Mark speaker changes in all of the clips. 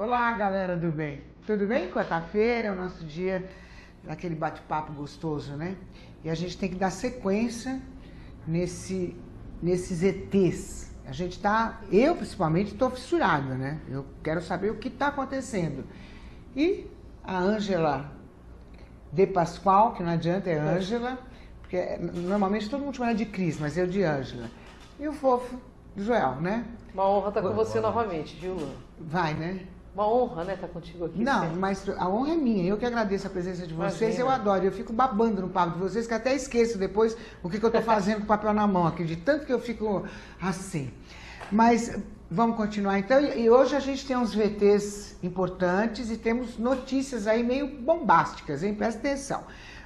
Speaker 1: Olá, galera do bem. Tudo bem? Quarta-feira é o nosso dia daquele bate-papo gostoso, né? E a gente tem que dar sequência nesses ETs. Eu principalmente estou fissurada, né? Eu quero saber o que está acontecendo. E a Ângela de Pascoal, que não adianta, é Ângela, porque normalmente todo mundo chama ela de Cris, mas eu de Ângela. E o fofo do Joel, né?
Speaker 2: Uma honra estar com você novamente, viu, Lu?
Speaker 1: Vai, né?
Speaker 2: Uma honra, né, estar contigo aqui.
Speaker 1: Não,
Speaker 2: sempre.
Speaker 1: Mas a honra é minha. Eu que agradeço a presença de vocês.
Speaker 2: Imagina.
Speaker 1: Eu adoro. Eu fico babando no papo de vocês, que até esqueço depois o que eu estou fazendo com o papel na mão aqui, de tanto que eu fico assim. Mas vamos continuar então. E hoje a gente tem uns VTs importantes e temos notícias aí meio bombásticas, hein? Presta atenção.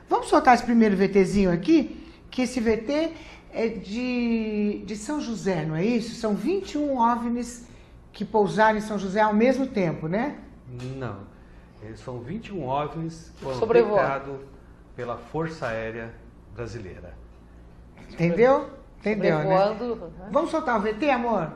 Speaker 1: Vamos soltar esse primeiro VTzinho aqui, que esse VT é de São José, não é isso? São 21 OVNIs que pousaram em São José ao mesmo tempo, né?
Speaker 3: Não. São 21 OVNIs
Speaker 2: Sobrevoado
Speaker 3: pela Força Aérea Brasileira.
Speaker 1: Entendeu? Entendeu, né?
Speaker 2: Sobrevoando.
Speaker 1: Vamos soltar o VT, amor?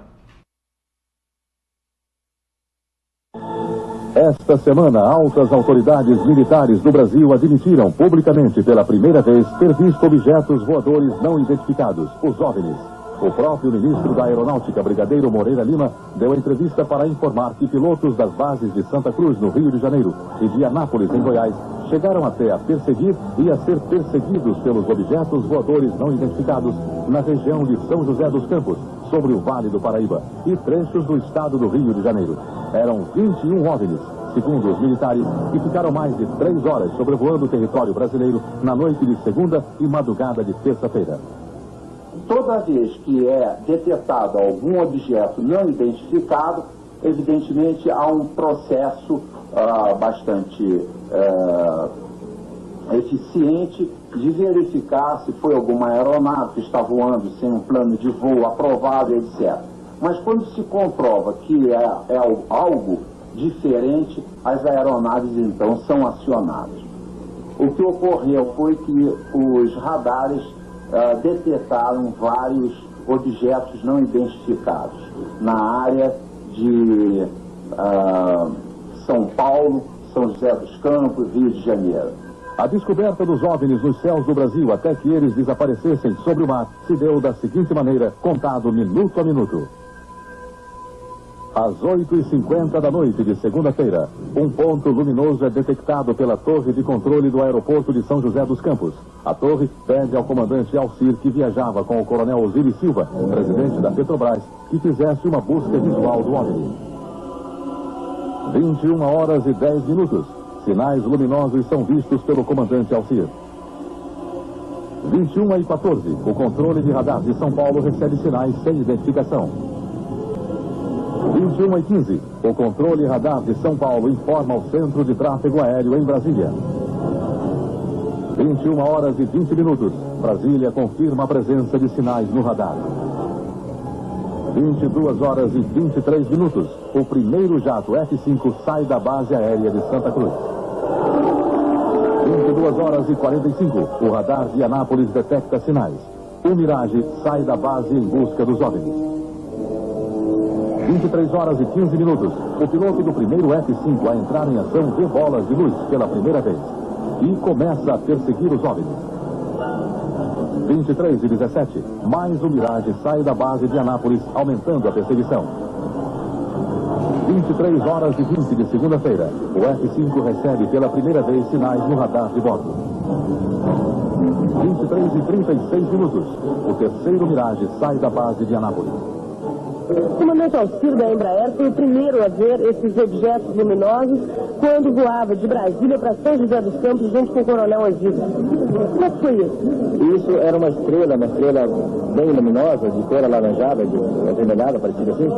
Speaker 4: Esta semana, altas autoridades militares do Brasil admitiram publicamente pela primeira vez ter visto objetos voadores não identificados, os OVNIs. O próprio ministro da Aeronáutica, Brigadeiro Moreira Lima, deu entrevista para informar que pilotos das bases de Santa Cruz, no Rio de Janeiro, e de Anápolis, em Goiás, chegaram até a perseguir e a ser perseguidos pelos objetos voadores não identificados na região de São José dos Campos, sobre o Vale do Paraíba, e trechos do estado do Rio de Janeiro. Eram 21 OVNIs, segundo os militares, que ficaram mais de 3 horas sobrevoando o território brasileiro na noite de segunda e madrugada de terça-feira.
Speaker 5: Toda vez que é detectado algum objeto não identificado, evidentemente há um processo bastante eficiente de verificar se foi alguma aeronave que está voando sem um plano de voo aprovado, etc. Mas quando se comprova que é algo diferente, as aeronaves então são acionadas. O que ocorreu foi que os radares detectaram vários objetos não identificados na área de São Paulo, São José dos Campos, Rio de Janeiro.
Speaker 4: A descoberta dos OVNIs nos céus do Brasil até que eles desaparecessem sobre o mar se deu da seguinte maneira, contado minuto a minuto. Às 8h50 da noite de segunda-feira, um ponto luminoso é detectado pela torre de controle do aeroporto de São José dos Campos. A torre pede ao comandante Alcir, que viajava com o coronel Osiris Silva, presidente da Petrobras, que fizesse uma busca visual do OVNI. 21h10. Sinais luminosos são vistos pelo comandante Alcir. 21h14, o controle de radar de São Paulo recebe sinais sem identificação. 21h15, o controle radar de São Paulo informa ao Centro de Tráfego Aéreo em Brasília. 21h20, Brasília confirma a presença de sinais no radar. 22h23, o primeiro jato F-5 sai da base aérea de Santa Cruz. 22h45, o radar de Anápolis detecta sinais. O Mirage sai da base em busca dos OVNIs. 23h15, o piloto do primeiro F-5 a entrar em ação vê bolas de luz pela primeira vez e começa a perseguir os OVNIs. 23h17, mais o Mirage sai da base de Anápolis, aumentando a perseguição. 23h20 de segunda-feira, o F-5 recebe pela primeira vez sinais no radar de bordo. 23h36, o terceiro Mirage sai da base de Anápolis.
Speaker 6: O comandante Alcir da Embraer foi o primeiro a ver esses objetos luminosos quando voava de Brasília para São José dos Campos junto com o coronel Osiris. Como é que foi isso?
Speaker 7: Isso era uma estrela bem luminosa, de cor alaranjada, de avermelhada, parecida assim.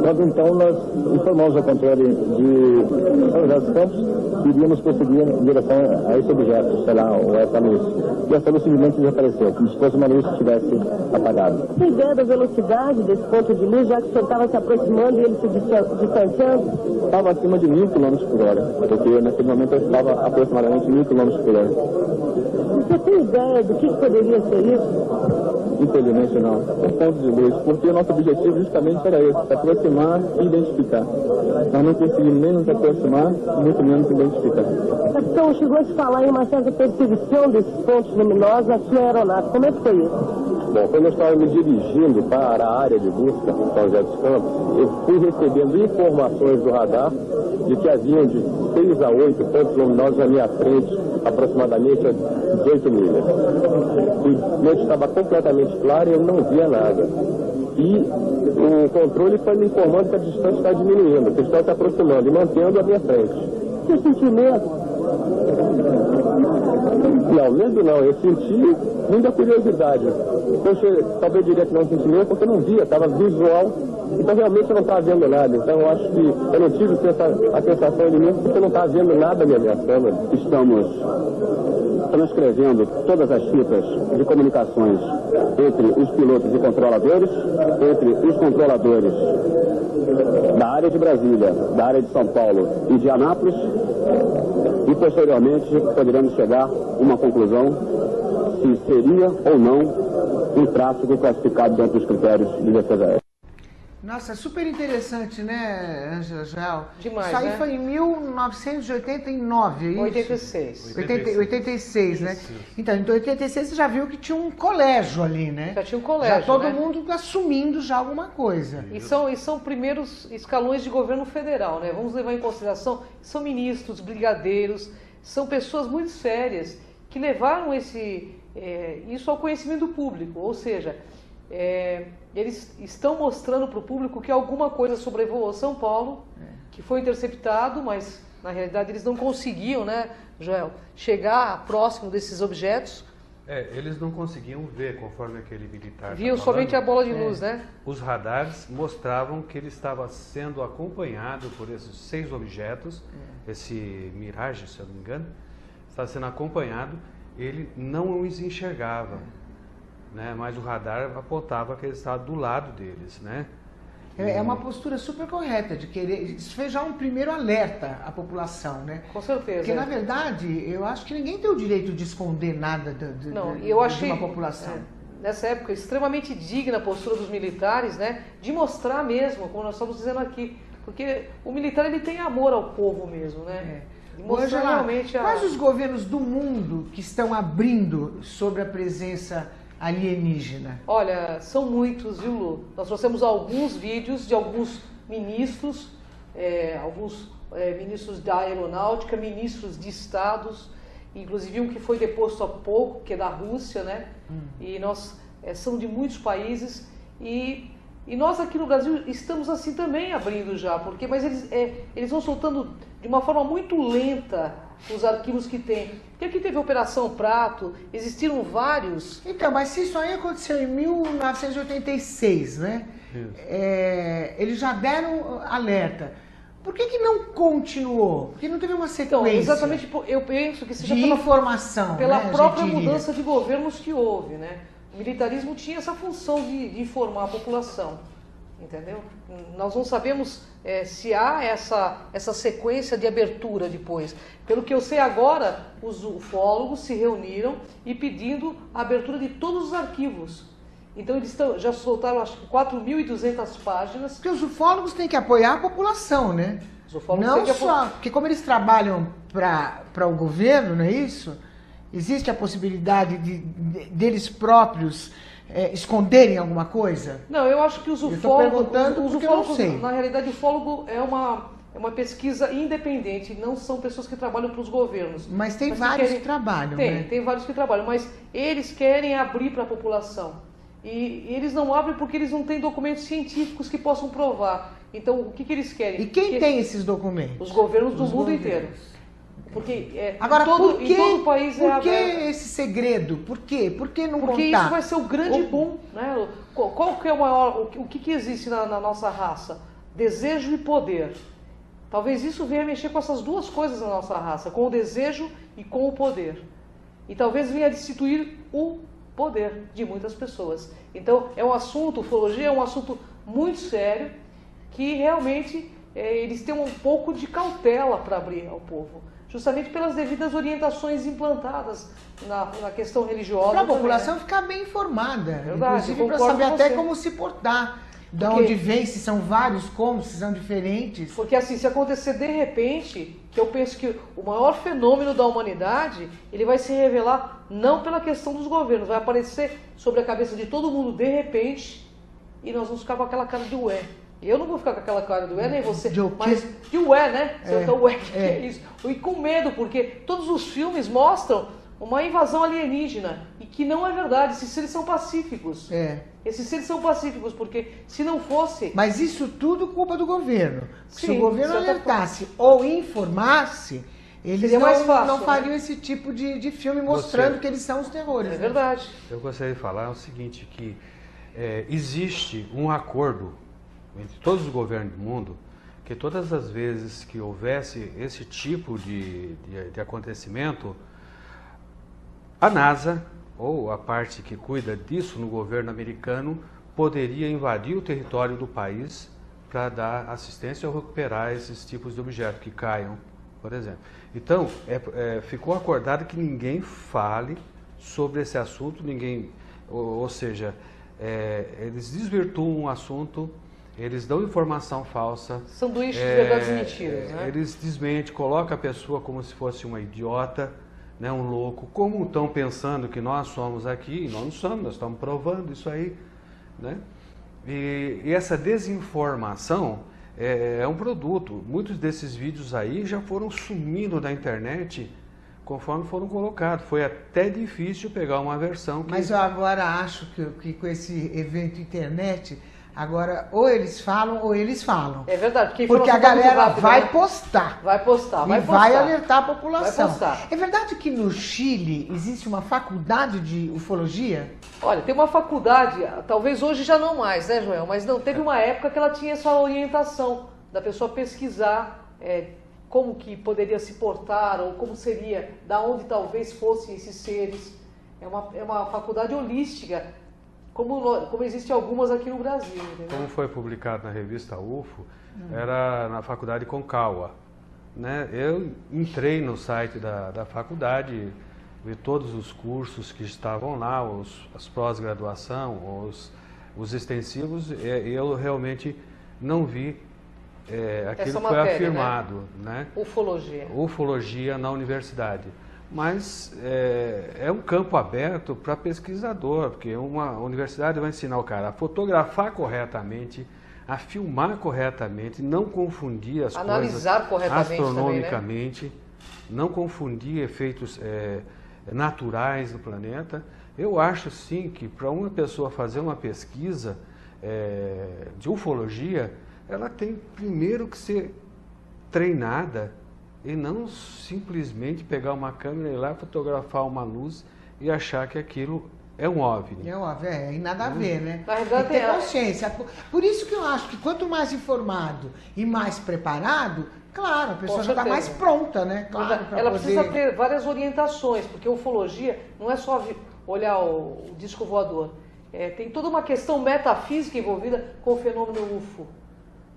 Speaker 7: Quando então nós informamos ao controle de São José dos Campos que iríamos prosseguir em direção a esse objeto, sei lá, ou essa luz. E essa luz simplesmente desapareceu, como se fosse uma luz que estivesse apagada.
Speaker 6: Tem ideia da velocidade desse ponto de luz, já que o senhor estava se aproximando e ele se distanciando?
Speaker 7: Estava acima de 1.000 km por hora, porque naquele momento eu estava aproximadamente 1.000 km por hora.
Speaker 6: Você tem ideia do que poderia ser isso?
Speaker 7: Infelizmente não. Um ponto de luz, porque o nosso objetivo justamente era esse, se aproximar e identificar. Nós não conseguimos nem nos aproximar, muito menos identificar.
Speaker 6: Capitão, chegou a se falar em uma certa perseguição desses pontos luminosos aqui na aeronave. Como é que foi isso?
Speaker 7: Bom, quando eu estava me dirigindo para a área de busca, São José dos Campos, eu fui recebendo informações do radar de que haviam de 6 a 8 pontos luminosos à minha frente, aproximadamente a 18 milhas. O noite estava completamente claro e eu não via nada. E o controle foi me informando que a distância está diminuindo, que eles estão se aproximando e mantendo a minha frente.
Speaker 6: Você sentiu medo?
Speaker 7: Não, medo não, eu senti muita curiosidade. Poxa, talvez diria que não senti medo porque eu não via, estava visual, então realmente eu não estava vendo nada. Então eu acho que eu não tive a sensação de mim porque eu não estava vendo nada me ameaçando.
Speaker 5: Estamos transcrevendo todas as fitas de comunicações entre os pilotos e controladores, entre os controladores da área de Brasília, da área de São Paulo e de Anápolis, e posteriormente poderemos chegar a uma conclusão se seria ou não um tráfego classificado dentro dos critérios de defesa aérea.
Speaker 1: Nossa, super interessante, né, Ângela Joel?
Speaker 2: Demais,
Speaker 1: isso aí,
Speaker 2: né?
Speaker 1: foi em 1989, é isso?
Speaker 2: 86.
Speaker 1: 86, né?
Speaker 3: Isso.
Speaker 1: Então, em 86 você já viu que tinha um colégio ali, né?
Speaker 2: Já tinha um colégio,
Speaker 1: Já todo
Speaker 2: né?
Speaker 1: mundo assumindo já alguma coisa.
Speaker 2: E são primeiros escalões de governo federal, né? Vamos levar em consideração, são ministros, brigadeiros, são pessoas muito sérias que levaram isso ao conhecimento público, ou seja, eles estão mostrando para o público que alguma coisa sobrevoou São Paulo, que foi interceptado, mas na realidade eles não conseguiam, né, Joel, chegar próximo desses objetos.
Speaker 3: Eles não conseguiam ver, conforme aquele militar
Speaker 2: Viam
Speaker 3: tá
Speaker 2: somente a
Speaker 3: falando.
Speaker 2: bola de luz, né?
Speaker 3: Os radares mostravam que ele estava sendo acompanhado por esses 6 objetos, esse Mirage, se eu não me engano, estava sendo acompanhado, ele não os enxergava, né? Mas o radar apontava que ele estava do lado deles, né?
Speaker 1: É uma postura super correta de querer. Isso foi já um primeiro alerta à população, né?
Speaker 2: Com certeza.
Speaker 1: Porque, na verdade, eu acho que ninguém tem o direito de esconder nada de uma população.
Speaker 2: Nessa época, extremamente digna a postura dos militares, né? De mostrar mesmo, como nós estamos dizendo aqui. Porque o militar, ele tem amor ao povo mesmo, né? De mostrar realmente
Speaker 1: quais os governos do mundo que estão abrindo sobre a presença alienígena?
Speaker 2: Olha, são muitos, viu, Lu? Nós trouxemos alguns vídeos de alguns ministros, ministros da aeronáutica, ministros de estados, inclusive um que foi deposto há pouco, que é da Rússia, né? E nós são de muitos países e nós aqui no Brasil estamos assim também abrindo já, mas eles vão soltando de uma forma muito lenta os arquivos que tem. Porque aqui teve a Operação Prato, existiram vários...
Speaker 1: Então, mas se isso aí aconteceu em 1986, né? Eles já deram alerta. Por que não continuou? Porque não teve uma sequência?
Speaker 2: Então, exatamente, eu penso que seja
Speaker 1: de informação,
Speaker 2: pela
Speaker 1: né,
Speaker 2: própria mudança de governos que houve, né? O militarismo tinha essa função de informar a população, entendeu? Nós não sabemos se há essa sequência de abertura depois. Pelo que eu sei agora, os ufólogos se reuniram e pedindo a abertura de todos os arquivos. Então eles já soltaram, acho que 4.200 páginas.
Speaker 1: Porque os ufólogos têm que apoiar a população, né?
Speaker 2: Os ufólogos
Speaker 1: não
Speaker 2: têm que
Speaker 1: só, porque como eles trabalham para o governo, não é isso? Existe a possibilidade deles próprios esconderem alguma coisa?
Speaker 2: Não, eu acho que os ufólogos, na realidade, o ufólogo é uma pesquisa independente, não são pessoas que trabalham para os governos.
Speaker 1: Mas tem vários que trabalham, né?
Speaker 2: Tem vários que trabalham, mas eles querem abrir para a população. E eles não abrem porque eles não têm documentos científicos que possam provar. Então, o que eles querem?
Speaker 1: E quem tem esses documentos?
Speaker 2: Os governos do mundo inteiro. Porque
Speaker 1: agora,
Speaker 2: em todo o país
Speaker 1: por que esse segredo? Por quê? Por que não
Speaker 2: Porque
Speaker 1: contar?
Speaker 2: isso vai ser o grande boom, né? Qual que é o maior, o que existe na nossa raça? Desejo e poder. Talvez isso venha mexer com essas duas coisas na nossa raça, com o desejo e com o poder. E talvez venha destituir o poder de muitas pessoas. Então, ufologia é um assunto muito sério, que realmente eles têm um pouco de cautela para abrir ao povo. justamente pelas devidas orientações implantadas na questão religiosa.
Speaker 1: Para a
Speaker 2: também,
Speaker 1: população
Speaker 2: né?
Speaker 1: ficar bem informada,
Speaker 2: Verdade,
Speaker 1: inclusive para
Speaker 2: concordo
Speaker 1: saber
Speaker 2: com
Speaker 1: até
Speaker 2: você.
Speaker 1: como se portar, de
Speaker 2: Porque-
Speaker 1: onde vem, se são vários como, se são diferentes.
Speaker 2: Porque assim, se acontecer de repente, que eu penso que o maior fenômeno da humanidade, ele vai se revelar não pela questão dos governos, vai aparecer sobre a cabeça de todo mundo de repente, e nós vamos ficar com aquela cara de ué. Eu não vou ficar com aquela cara de ué, nem você,
Speaker 1: De o quê?
Speaker 2: mas de ué, né? Você vai ficar, ué, que
Speaker 1: é.
Speaker 2: é isso? E com medo, porque todos os filmes mostram uma invasão alienígena, e que não é verdade, esses seres são pacíficos.
Speaker 1: É.
Speaker 2: Esses seres são pacíficos, porque se não fosse...
Speaker 1: Mas isso tudo culpa do governo. Se
Speaker 2: Sim,
Speaker 1: o governo
Speaker 2: de certa
Speaker 1: alertasse ou informasse, eles
Speaker 2: Seria mais fácil,
Speaker 1: não
Speaker 2: né?
Speaker 1: fariam esse tipo de filme mostrando
Speaker 3: Você-
Speaker 1: que eles são os terrores.
Speaker 2: É
Speaker 1: né?
Speaker 2: verdade.
Speaker 3: Eu gostaria de falar o seguinte, que existe um acordo entre todos os governos do mundo, que todas as vezes que houvesse esse tipo de acontecimento, a NASA, ou a parte que cuida disso no governo americano, poderia invadir o território do país para dar assistência ou recuperar esses tipos de objetos que caiam, por exemplo. Então, ficou acordado que ninguém fale sobre esse assunto, ou seja, eles desvirtuam o assunto, eles dão informação falsa.
Speaker 2: Sanduíche de verdades e mentiras, né?
Speaker 3: Eles desmentem, colocam a pessoa como se fosse uma idiota, né, um louco. Como estão pensando que nós somos aqui? Nós não somos, nós estamos provando isso aí. Né? E essa desinformação é um produto. Muitos desses vídeos aí já foram sumindo da internet conforme foram colocados. Foi até difícil pegar uma versão que...
Speaker 1: Mas eu agora acho que com esse evento internet, agora ou eles falam ou eles falam.
Speaker 2: É verdade, porque
Speaker 1: Porque a
Speaker 2: informação tá muito
Speaker 1: galera
Speaker 2: rápida,
Speaker 1: vai
Speaker 2: né?
Speaker 1: postar.
Speaker 2: Vai postar, vai
Speaker 1: E
Speaker 2: postar.
Speaker 1: vai alertar a população.
Speaker 2: Vai postar.
Speaker 1: É verdade que no Chile existe uma faculdade de ufologia?
Speaker 2: Olha, tem uma faculdade, talvez hoje já não mais, né, Joel? Mas não, teve uma época que ela tinha essa orientação da pessoa pesquisar como que poderia se portar ou como seria, da onde talvez fossem esses seres. É uma faculdade holística, como existem algumas aqui no Brasil, entendeu?
Speaker 3: Como foi publicado na revista UFO, era na faculdade Concagua. Né? Eu entrei no site da faculdade, vi todos os cursos que estavam lá, as pós-graduação, os extensivos, e eu realmente não vi aquilo
Speaker 2: Essa
Speaker 3: que foi
Speaker 2: matéria,
Speaker 3: afirmado, né?
Speaker 2: Ufologia.
Speaker 3: Ufologia na universidade. Mas é um campo aberto para pesquisador, porque uma universidade vai ensinar o cara a fotografar corretamente, a filmar corretamente, não confundir as
Speaker 2: Analisar
Speaker 3: coisas
Speaker 2: corretamente
Speaker 3: astronomicamente, não confundir efeitos naturais do planeta. Eu acho sim que para uma pessoa fazer uma pesquisa de ufologia, ela tem primeiro que ser treinada e não simplesmente pegar uma câmera e ir lá fotografar uma luz e achar que aquilo é um OVNI.
Speaker 1: É óbvio, e nada a ver, né?
Speaker 2: Na verdade,
Speaker 1: tem que ter
Speaker 2: é.
Speaker 1: consciência. Por isso que eu acho que quanto mais informado e mais preparado, claro, a pessoa
Speaker 2: Com
Speaker 1: já está mais
Speaker 2: certeza.
Speaker 1: pronta, né? Claro, pra
Speaker 2: Ela
Speaker 1: poder...
Speaker 2: precisa ter várias orientações, porque ufologia não é só olhar o disco voador. Tem toda uma questão metafísica envolvida com o fenômeno UFO.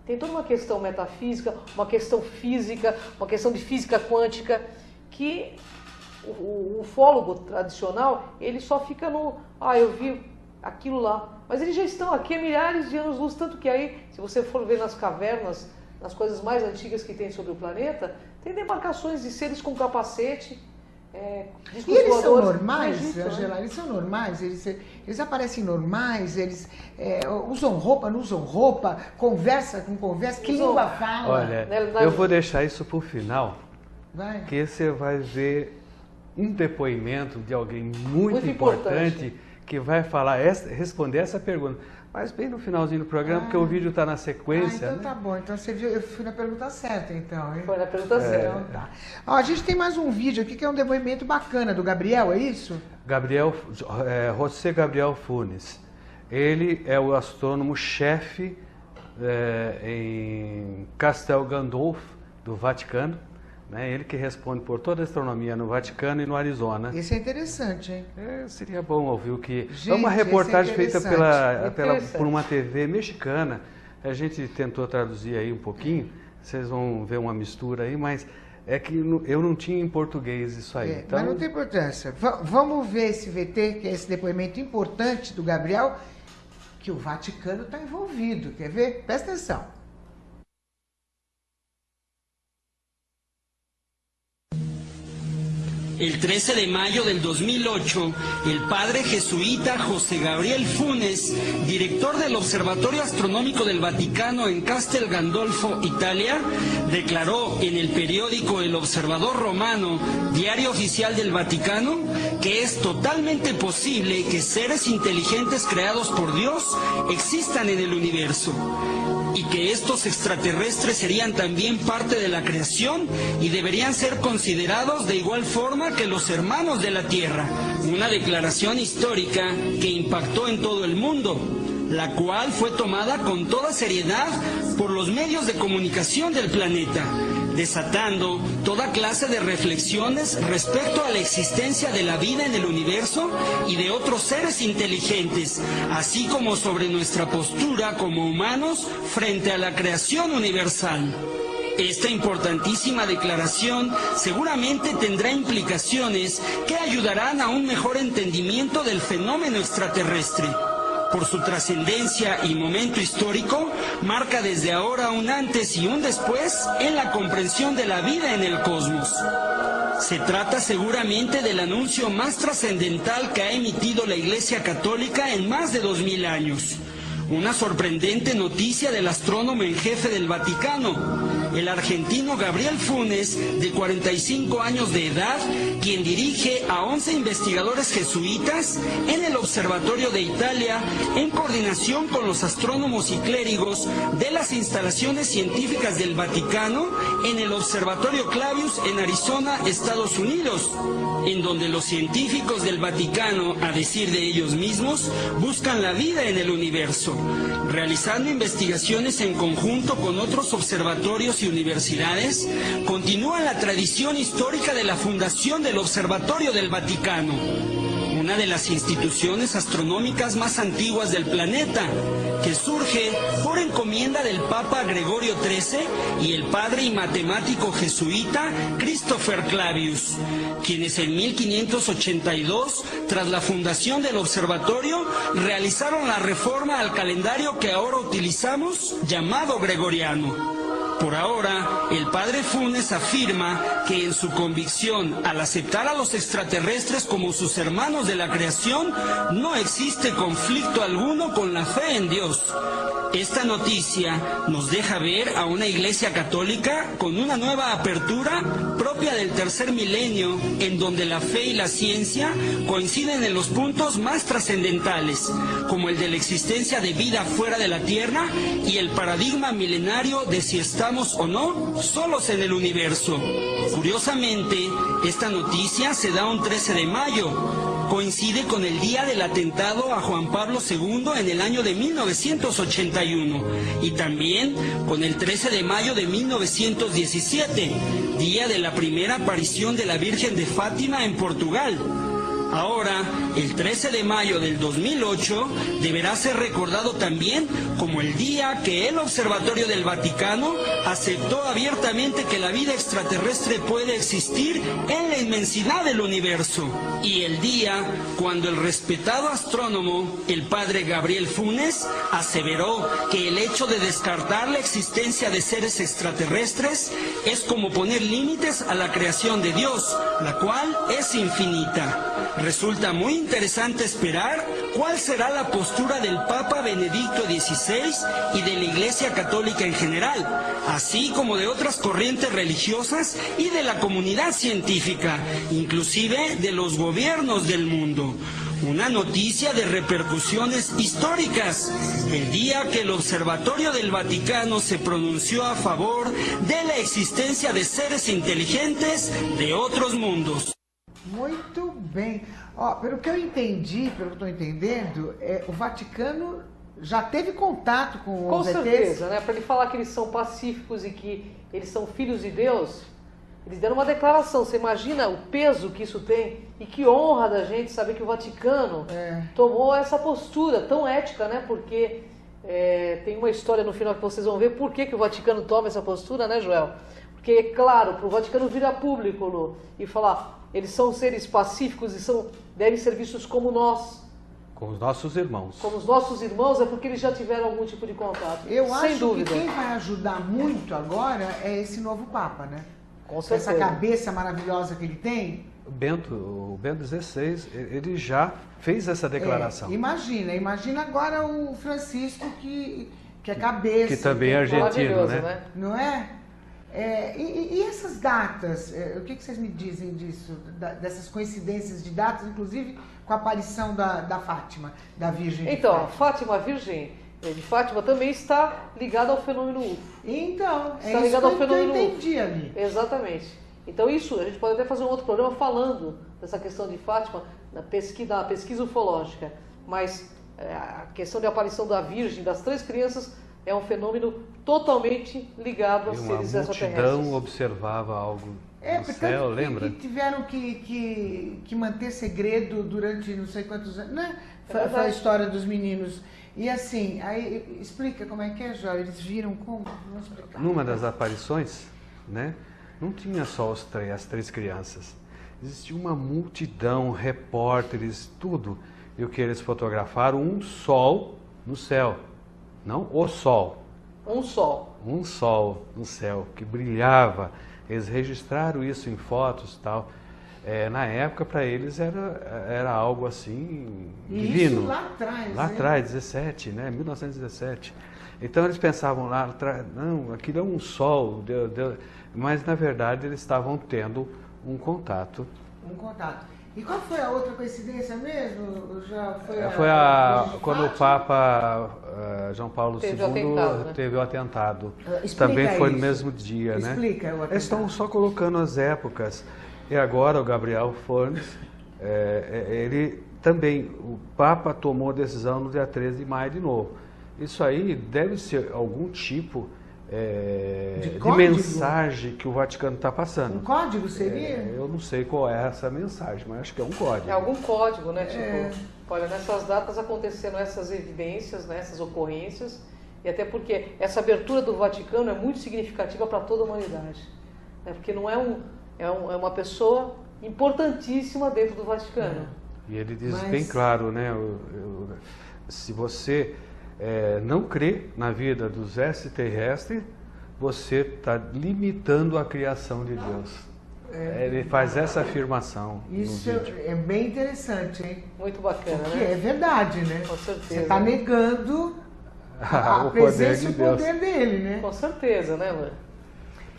Speaker 2: Tem toda uma questão metafísica, uma questão física, uma questão de física quântica, que o ufólogo tradicional, ele só fica no... eu vi aquilo lá. Mas eles já estão aqui há milhares de anos-luz, tanto que aí, se você for ver nas cavernas, nas coisas mais antigas que tem sobre o planeta, tem demarcações de seres com capacete,
Speaker 1: E eles são
Speaker 2: voadores.
Speaker 1: normais,
Speaker 2: No Egito, né?
Speaker 1: Angela? Eles são normais? Eles aparecem normais? Eles usam roupa, não usam roupa? Conversa com conversa? Que
Speaker 2: Usam.
Speaker 1: língua fala?
Speaker 3: Olha, eu vou deixar isso para o final,
Speaker 1: Vai.
Speaker 3: que você vai ver um depoimento de alguém muito
Speaker 2: Muito
Speaker 3: importante
Speaker 2: importante.
Speaker 3: que vai falar responder essa pergunta. Mas bem no finalzinho do programa, porque o vídeo está na sequência.
Speaker 1: Então
Speaker 3: né?
Speaker 1: tá bom. Então você viu, eu fui na pergunta certa, então, hein?
Speaker 2: Foi na pergunta certa.
Speaker 1: Então tá. Ó, a gente tem mais um vídeo aqui que é um depoimento bacana do Gabriel, é isso?
Speaker 3: José Gabriel Funes. Ele é o astrônomo-chefe em Castel Gandolfo, do Vaticano. Né? Ele que responde por toda a astronomia no Vaticano e no Arizona.
Speaker 1: Esse é interessante, hein?
Speaker 3: Seria bom ouvir o que...
Speaker 1: Gente,
Speaker 3: é uma reportagem
Speaker 1: esse é
Speaker 3: feita
Speaker 2: interessante.
Speaker 3: por uma TV mexicana. A gente tentou traduzir aí um pouquinho, vocês vão ver uma mistura aí, mas É que eu não tinha em português isso aí. Então...
Speaker 1: Mas não tem importância. Vamos ver esse VT, que é esse depoimento importante do Gabriel, que o Vaticano está envolvido. Quer ver? Presta atenção.
Speaker 8: El 13 de mayo del 2008, el padre jesuita José Gabriel Funes, director del Observatorio Astronómico del Vaticano en Castel Gandolfo, Italia, declaró en el periódico El Observador Romano, diario oficial del Vaticano, que es totalmente posible que seres inteligentes creados por Dios existan en el universo, y que estos extraterrestres serían también parte de la creación y deberían ser considerados de igual forma que los hermanos de la Tierra. Una declaración histórica que impactó en todo el mundo, la cual fue tomada con toda seriedad por los medios de comunicación del planeta, desatando toda clase de reflexiones respecto a la existencia de la vida en el universo y de otros seres inteligentes, así como sobre nuestra postura como humanos frente a la creación universal. Esta importantísima declaración seguramente tendrá implicaciones que ayudarán a un mejor entendimiento del fenómeno extraterrestre. Por su trascendencia y momento histórico, marca desde ahora un antes y un después en la comprensión de la vida en el cosmos. Se trata seguramente del anuncio más trascendental que ha emitido la Iglesia Católica en más de 2000 años. Una sorprendente noticia del astrónomo en jefe del Vaticano, el argentino Gabriel Funes, de 45 años de edad, quien dirige a 11 investigadores jesuitas en el Observatorio de Italia, en coordinación con los astrónomos y clérigos de las instalaciones científicas del Vaticano en el Observatorio Clavius en Arizona, Estados Unidos, en donde los científicos del Vaticano, a decir de ellos mismos, buscan la vida en el universo, realizando investigaciones en conjunto con otros observatorios y universidades. Continúa la tradición histórica de la fundación del Observatorio del Vaticano, una de las instituciones astronómicas más antiguas del planeta, que surge por encomienda del Papa Gregorio XIII y el padre y matemático jesuita Christopher Clavius, quienes en 1582, tras la fundación del observatorio, realizaron la reforma al calendario que ahora utilizamos, llamado gregoriano. Por ahora, el padre Funes afirma que en su convicción al aceptar a los extraterrestres como sus hermanos de la creación, no existe conflicto alguno con la fe en Dios. Esta noticia nos deja ver a una iglesia católica con una nueva apertura propia del tercer milenio, en donde la fe y la ciencia coinciden en los puntos más trascendentales, como el de la existencia de vida fuera de la Tierra y el paradigma milenario de si estamos o no solos en el universo. Curiosamente, esta noticia se da un 13 de mayo. Coincide con el día del atentado a Juan Pablo II en el año de 1981 y también con el 13 de mayo de 1917, día de la primera aparición de la Virgen de Fátima en Portugal. Ahora, el 13 de mayo del 2008 deberá ser recordado también como el día que el Observatorio del Vaticano aceptó abiertamente que la vida extraterrestre puede existir en la inmensidad del universo. Y el día cuando el respetado astrónomo, el padre Gabriel Funes, aseveró que el hecho de descartar la existencia de seres extraterrestres es como poner límites a la creación de Dios, la cual es infinita. Resulta muy interesante esperar cuál será la postura del Papa Benedicto XVI y de la Iglesia Católica en general, así como de otras corrientes religiosas y de la comunidad científica, inclusive de los gobiernos del mundo. Una noticia de repercusiones históricas, el día que el Observatorio del Vaticano se pronunció a favor de la existencia de seres inteligentes de otros mundos.
Speaker 1: Muito bem. Ó, pelo que eu entendi, pelo que eu estou entendendo, o Vaticano já teve contato com os ETs?
Speaker 2: Com certeza, né? Para ele falar que eles são pacíficos e que eles são filhos de Deus, eles deram uma declaração. Você imagina o peso que isso tem? E que honra da gente saber que o Vaticano tomou essa postura tão ética, né? Porque tem uma história no final que vocês vão ver por que o Vaticano toma essa postura, né, Joel? Porque, claro, para o Vaticano virar público, Lu, e falar, eles são seres pacíficos e devem ser vistos como nós.
Speaker 3: Com os nossos irmãos.
Speaker 2: Como os nossos irmãos, é porque eles já tiveram algum tipo de contato.
Speaker 1: Eu
Speaker 2: sem
Speaker 1: acho
Speaker 2: dúvida.
Speaker 1: que quem vai ajudar muito agora é esse novo Papa, né?
Speaker 2: Com certeza.
Speaker 1: Essa cabeça maravilhosa que ele tem.
Speaker 3: O Bento XVI, ele já fez essa declaração.
Speaker 1: Imagina agora o Francisco que é cabeça.
Speaker 3: Que também é argentino, né?
Speaker 1: Não é? E essas datas, o que vocês me dizem disso? Dessas coincidências de datas, inclusive com a aparição da Fátima, da Virgem de
Speaker 2: Então,
Speaker 1: Fátima.
Speaker 2: a Virgem de Fátima também está ligada ao fenômeno UFO.
Speaker 1: Então,
Speaker 2: está ligado ao fenômeno
Speaker 1: que eu entendi ali.
Speaker 2: Exatamente. Então isso, a gente pode até fazer um outro programa falando dessa questão de Fátima, na pesquisa ufológica. Mas a questão de aparição da Virgem, das 3 crianças, é um fenômeno totalmente ligado a seres extraterrestres.
Speaker 3: A multidão observava algo no céu, lembra?
Speaker 1: Que tiveram que manter segredo durante não sei quantos anos, né? Foi a história dos meninos. E assim, aí explica como é que é, Jó? Eles viram como? Vamos explicar.
Speaker 3: Numa das aparições, né? Não tinha só as 3 crianças. Existia uma multidão, repórteres, tudo. E o que eles fotografaram? Um sol no céu. Não o sol.
Speaker 2: Um sol.
Speaker 3: Um sol no céu que brilhava. Eles registraram isso em fotos e tal. Na época, para eles, era algo assim divino.
Speaker 1: Isso lá atrás.
Speaker 3: Lá atrás, 1917. Então eles pensavam lá atrás, não, aquilo é um sol, mas na verdade eles estavam tendo um contato.
Speaker 1: Um contato. E qual foi a outra coincidência mesmo? Já
Speaker 3: foi quando o Papa João Paulo II teve o atentado. Também foi no mesmo dia, né?
Speaker 1: Explica o atentado.
Speaker 3: Eles estão só colocando as épocas. E agora o Gabriel Fornes, ele também, o Papa tomou a decisão no dia 13 de maio de novo. Isso aí deve ser algum tipo de mensagem que o Vaticano está passando.
Speaker 1: Um código seria?
Speaker 3: Eu não sei qual é essa mensagem, mas acho que é um código.
Speaker 2: É algum código, né? Tipo, olha, nessas datas aconteceram essas evidências, né, essas ocorrências, e até porque essa abertura do Vaticano é muito significativa para toda a humanidade. Né? Porque não é uma pessoa importantíssima dentro do Vaticano.
Speaker 3: E ele diz bem claro, né? Se você não crê na vida dos extraterrestres, você está limitando a criação de Deus. Ele faz essa afirmação.
Speaker 1: Isso é bem interessante, hein?
Speaker 2: Muito bacana,
Speaker 1: porque
Speaker 2: né?
Speaker 1: É verdade, né?
Speaker 2: Com certeza.
Speaker 1: Você está negando a presença e o poder dele, né?
Speaker 2: Com certeza, né, Lu?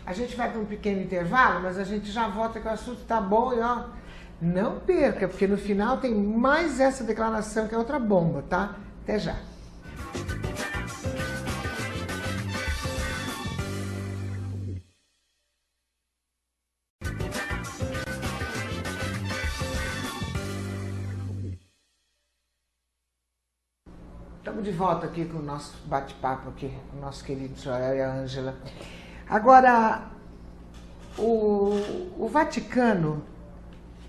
Speaker 1: A gente vai para um pequeno intervalo, mas a gente já volta que o assunto está bom e ó, não perca, porque no final tem mais essa declaração que é outra bomba, tá? Até já. Estamos de volta aqui com o nosso bate-papo aqui, com o nosso querido Joel e a Ângela. Agora, o Vaticano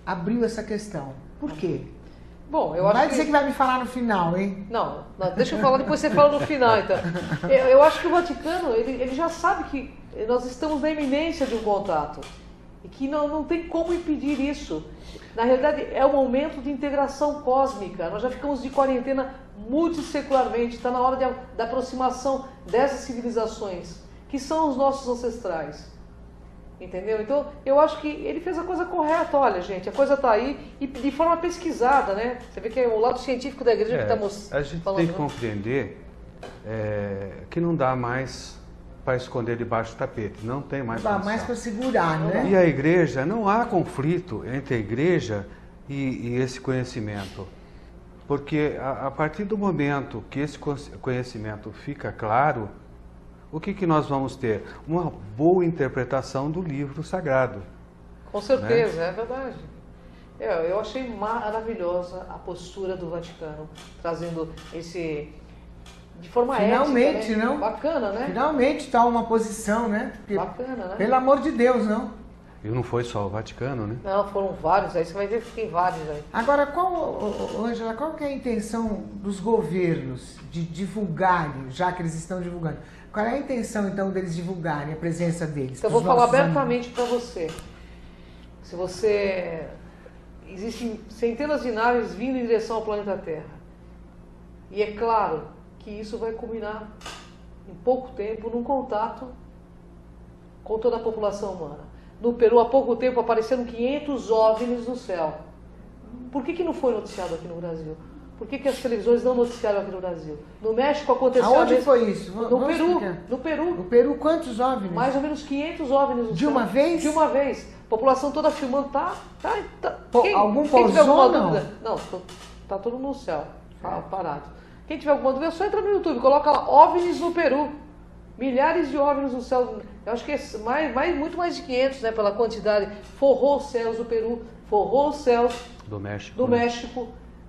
Speaker 1: abriu essa questão. Por quê?
Speaker 2: Bom, eu acho
Speaker 1: vai dizer que vai me falar no final, hein?
Speaker 2: Não, deixa eu falar, depois você fala no final, então. Eu acho que o Vaticano, ele já sabe que nós estamos na iminência de um contato. E que não tem como impedir isso. Na realidade, é um momento de integração cósmica. Nós já ficamos de quarentena multissecularmente. Está na hora da aproximação dessas civilizações, que são os nossos ancestrais. Entendeu? Então, eu acho que ele fez a coisa correta. Olha, gente, a coisa está aí e de forma pesquisada, né? Você vê que é o lado científico da igreja que estamos falando.
Speaker 3: A gente tem que compreender que não dá mais para esconder debaixo do tapete. Não tem mais
Speaker 1: condição. Dá mais para segurar, né?
Speaker 3: E a igreja, não há conflito entre a igreja e esse conhecimento. Porque a partir do momento que esse conhecimento fica claro, o que nós vamos ter? Uma boa interpretação do livro sagrado.
Speaker 2: Com certeza, né? É verdade. Eu achei maravilhosa a postura do Vaticano, trazendo esse... de forma
Speaker 1: finalmente,
Speaker 2: ética, né?
Speaker 1: Não?
Speaker 2: Bacana, né?
Speaker 1: Finalmente está uma posição, né? Porque,
Speaker 2: bacana, né?
Speaker 1: Pelo amor de Deus, não?
Speaker 3: E não foi só o Vaticano, né?
Speaker 2: Não, foram vários, aí você vai ver que tem vários aí.
Speaker 1: Agora, Ângela, qual que é a intenção dos governos de divulgarem, já que eles estão divulgando? Qual é a intenção, então, deles divulgarem a presença deles?
Speaker 2: Então, eu vou falar abertamente para você. Se você... Existem centenas de naves vindo em direção ao planeta Terra. E é claro que isso vai culminar, em pouco tempo, num contato com toda a população humana. No Peru, há pouco tempo, apareceram 500 OVNIs no céu. Por que não foi noticiado aqui no Brasil? Por que as televisões não noticiaram aqui no Brasil? No México aconteceu...
Speaker 1: Aonde foi isso?
Speaker 2: No Peru. No Peru.
Speaker 1: No Peru, quantos OVNIs?
Speaker 2: Mais ou menos 500 OVNIs no céu.
Speaker 1: De uma vez?
Speaker 2: De uma vez. A população toda filmando,
Speaker 1: Algum
Speaker 2: quem tiver alguma
Speaker 1: pousou, não?
Speaker 2: dúvida? Não, tá tudo no céu, parado. Quem tiver alguma dúvida, é só entra no YouTube, coloca lá, OVNIs no Peru. Milhares de OVNIs no céu, eu acho que é muito mais de 500, né, pela quantidade. Forrou os céus do Peru, forrou os céus
Speaker 3: do México.
Speaker 2: Do México.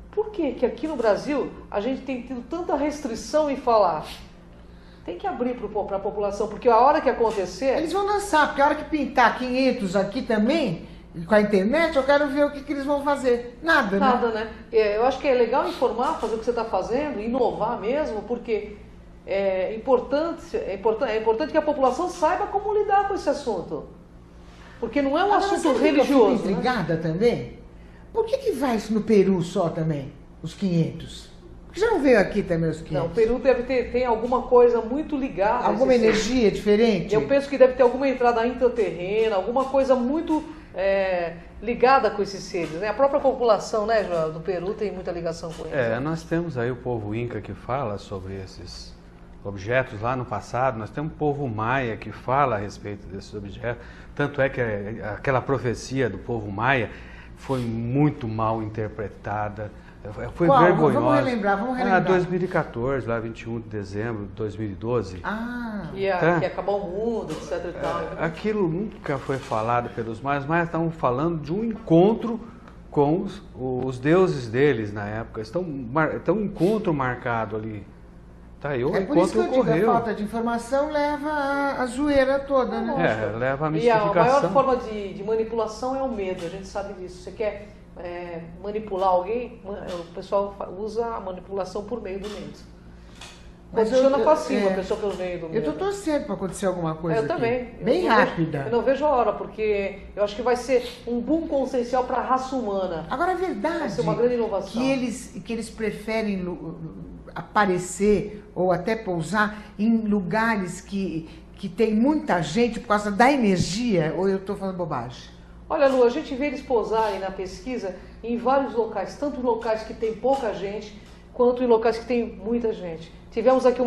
Speaker 2: Por que aqui no Brasil a gente tem tido tanta restrição em falar? Tem que abrir para a população, porque a hora que acontecer...
Speaker 1: Eles vão lançar, porque a hora que pintar 500 aqui também, com a internet, eu quero ver o que eles vão fazer. Nada, né?
Speaker 2: Nada, né? Eu acho que é legal informar, fazer o que você está fazendo, inovar mesmo, porque é importante que a população saiba como lidar com esse assunto. Porque não é um assunto religioso.
Speaker 1: Eu fico intrigada também. Por que vai isso no Peru só também, os 500? Porque já não veio aqui também os 500?
Speaker 2: Não, o Peru tem alguma coisa muito ligada.
Speaker 1: Alguma energia diferente?
Speaker 2: Eu penso que deve ter alguma entrada intraterrena, alguma coisa muito ligada com esses seres. Né? A própria população, né, João, do Peru tem muita ligação com eles.
Speaker 3: Nós temos aí o povo Inca que fala sobre esses objetos lá no passado, nós temos o povo Maia que fala a respeito desses objetos, tanto é que aquela profecia do povo Maia foi muito mal interpretada, foi vergonhosa.
Speaker 1: Vamos relembrar.
Speaker 3: 2014, lá 21 de dezembro de 2012.
Speaker 2: Que ia acabar o mundo, etc e tal.
Speaker 3: Aquilo nunca foi falado pelos maias, mas estavam falando de um encontro com os deuses deles na época. Estão um encontro marcado ali. Tá, e o
Speaker 1: por isso que eu
Speaker 3: ocorreu.
Speaker 1: digo, a falta de informação leva a zoeira toda, né?
Speaker 3: Leva a mistificação.
Speaker 2: E a maior forma de manipulação é o medo, a gente sabe disso. Você quer manipular alguém, o pessoal usa a manipulação por meio do medo. Condiciona passiva a pessoa pelo meio do medo.
Speaker 1: Eu estou torcendo para acontecer alguma coisa
Speaker 2: Eu também.
Speaker 1: Bem rápida.
Speaker 2: Eu não vejo a hora, porque eu acho que vai ser um boom consciencial para a raça humana.
Speaker 1: Agora, a verdade
Speaker 2: vai ser uma grande inovação.
Speaker 1: Que eles preferem aparecer ou até pousar em lugares que tem muita gente por causa da energia, ou eu estou falando bobagem?
Speaker 2: Olha, Lu, a gente vê eles pousarem na pesquisa em vários locais, tanto em locais que tem pouca gente, quanto em locais que tem muita gente. Tivemos aqui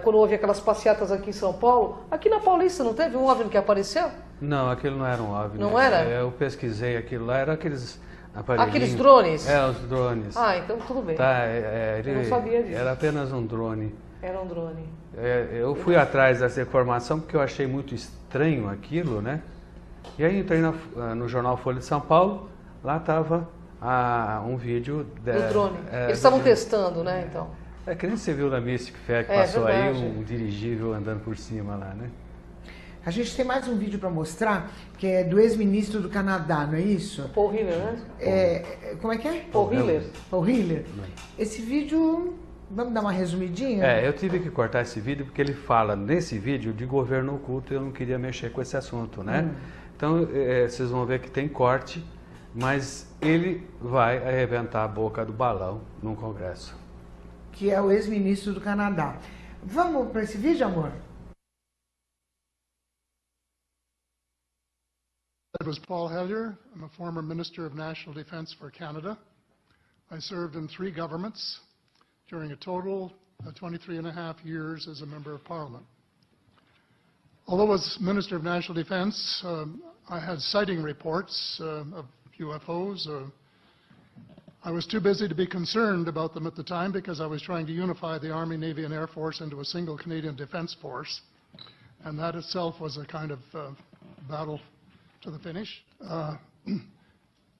Speaker 2: quando houve aquelas passeatas aqui em São Paulo, aqui na Paulista, não teve um OVNI que apareceu?
Speaker 3: Não, aquilo não era um OVNI.
Speaker 2: Não era?
Speaker 3: Eu pesquisei aquilo lá, era aqueles aparelhinhos.
Speaker 2: Aqueles drones?
Speaker 3: Os drones.
Speaker 2: Então tudo bem.
Speaker 3: Eu
Speaker 2: não sabia disso.
Speaker 3: Era apenas um drone.
Speaker 2: Era um drone.
Speaker 3: Eu fui atrás dessa informação porque eu achei muito estranho aquilo, né? E aí entrei no jornal Folha de São Paulo, lá estava um vídeo
Speaker 2: do drone. Eles estavam testando, né, então?
Speaker 3: Que nem você viu na Mystic Fair, que passou
Speaker 2: verdade.
Speaker 3: aí um dirigível andando por cima lá, né?
Speaker 1: A gente tem mais um vídeo para mostrar, que é do ex-ministro do Canadá, não é isso?
Speaker 2: Paul Hiller, né?
Speaker 1: Como é que é?
Speaker 2: Paul Hiller.
Speaker 1: Paul Hiller. Esse vídeo, vamos dar uma resumidinha?
Speaker 3: Eu tive que cortar esse vídeo porque ele fala nesse vídeo de governo oculto e eu não queria mexer com esse assunto, né? Então, vocês vão ver que tem corte, mas ele vai arrebentar a boca do balão num congresso.
Speaker 1: Que é o ex-ministro do Canadá. Vamos para esse vídeo, amor?
Speaker 9: I was Paul Hellyer. I'm a former Minister of National Defense for Canada. I served in 3 governments during a total of 23.5 years as a Member of Parliament. Although as Minister of National Defense, I had sighting reports of UFOs. I was too busy to be concerned about them at the time because I was trying to unify the Army, Navy, and Air Force into a single Canadian Defence Force. And that itself was a kind of battle to the finish. An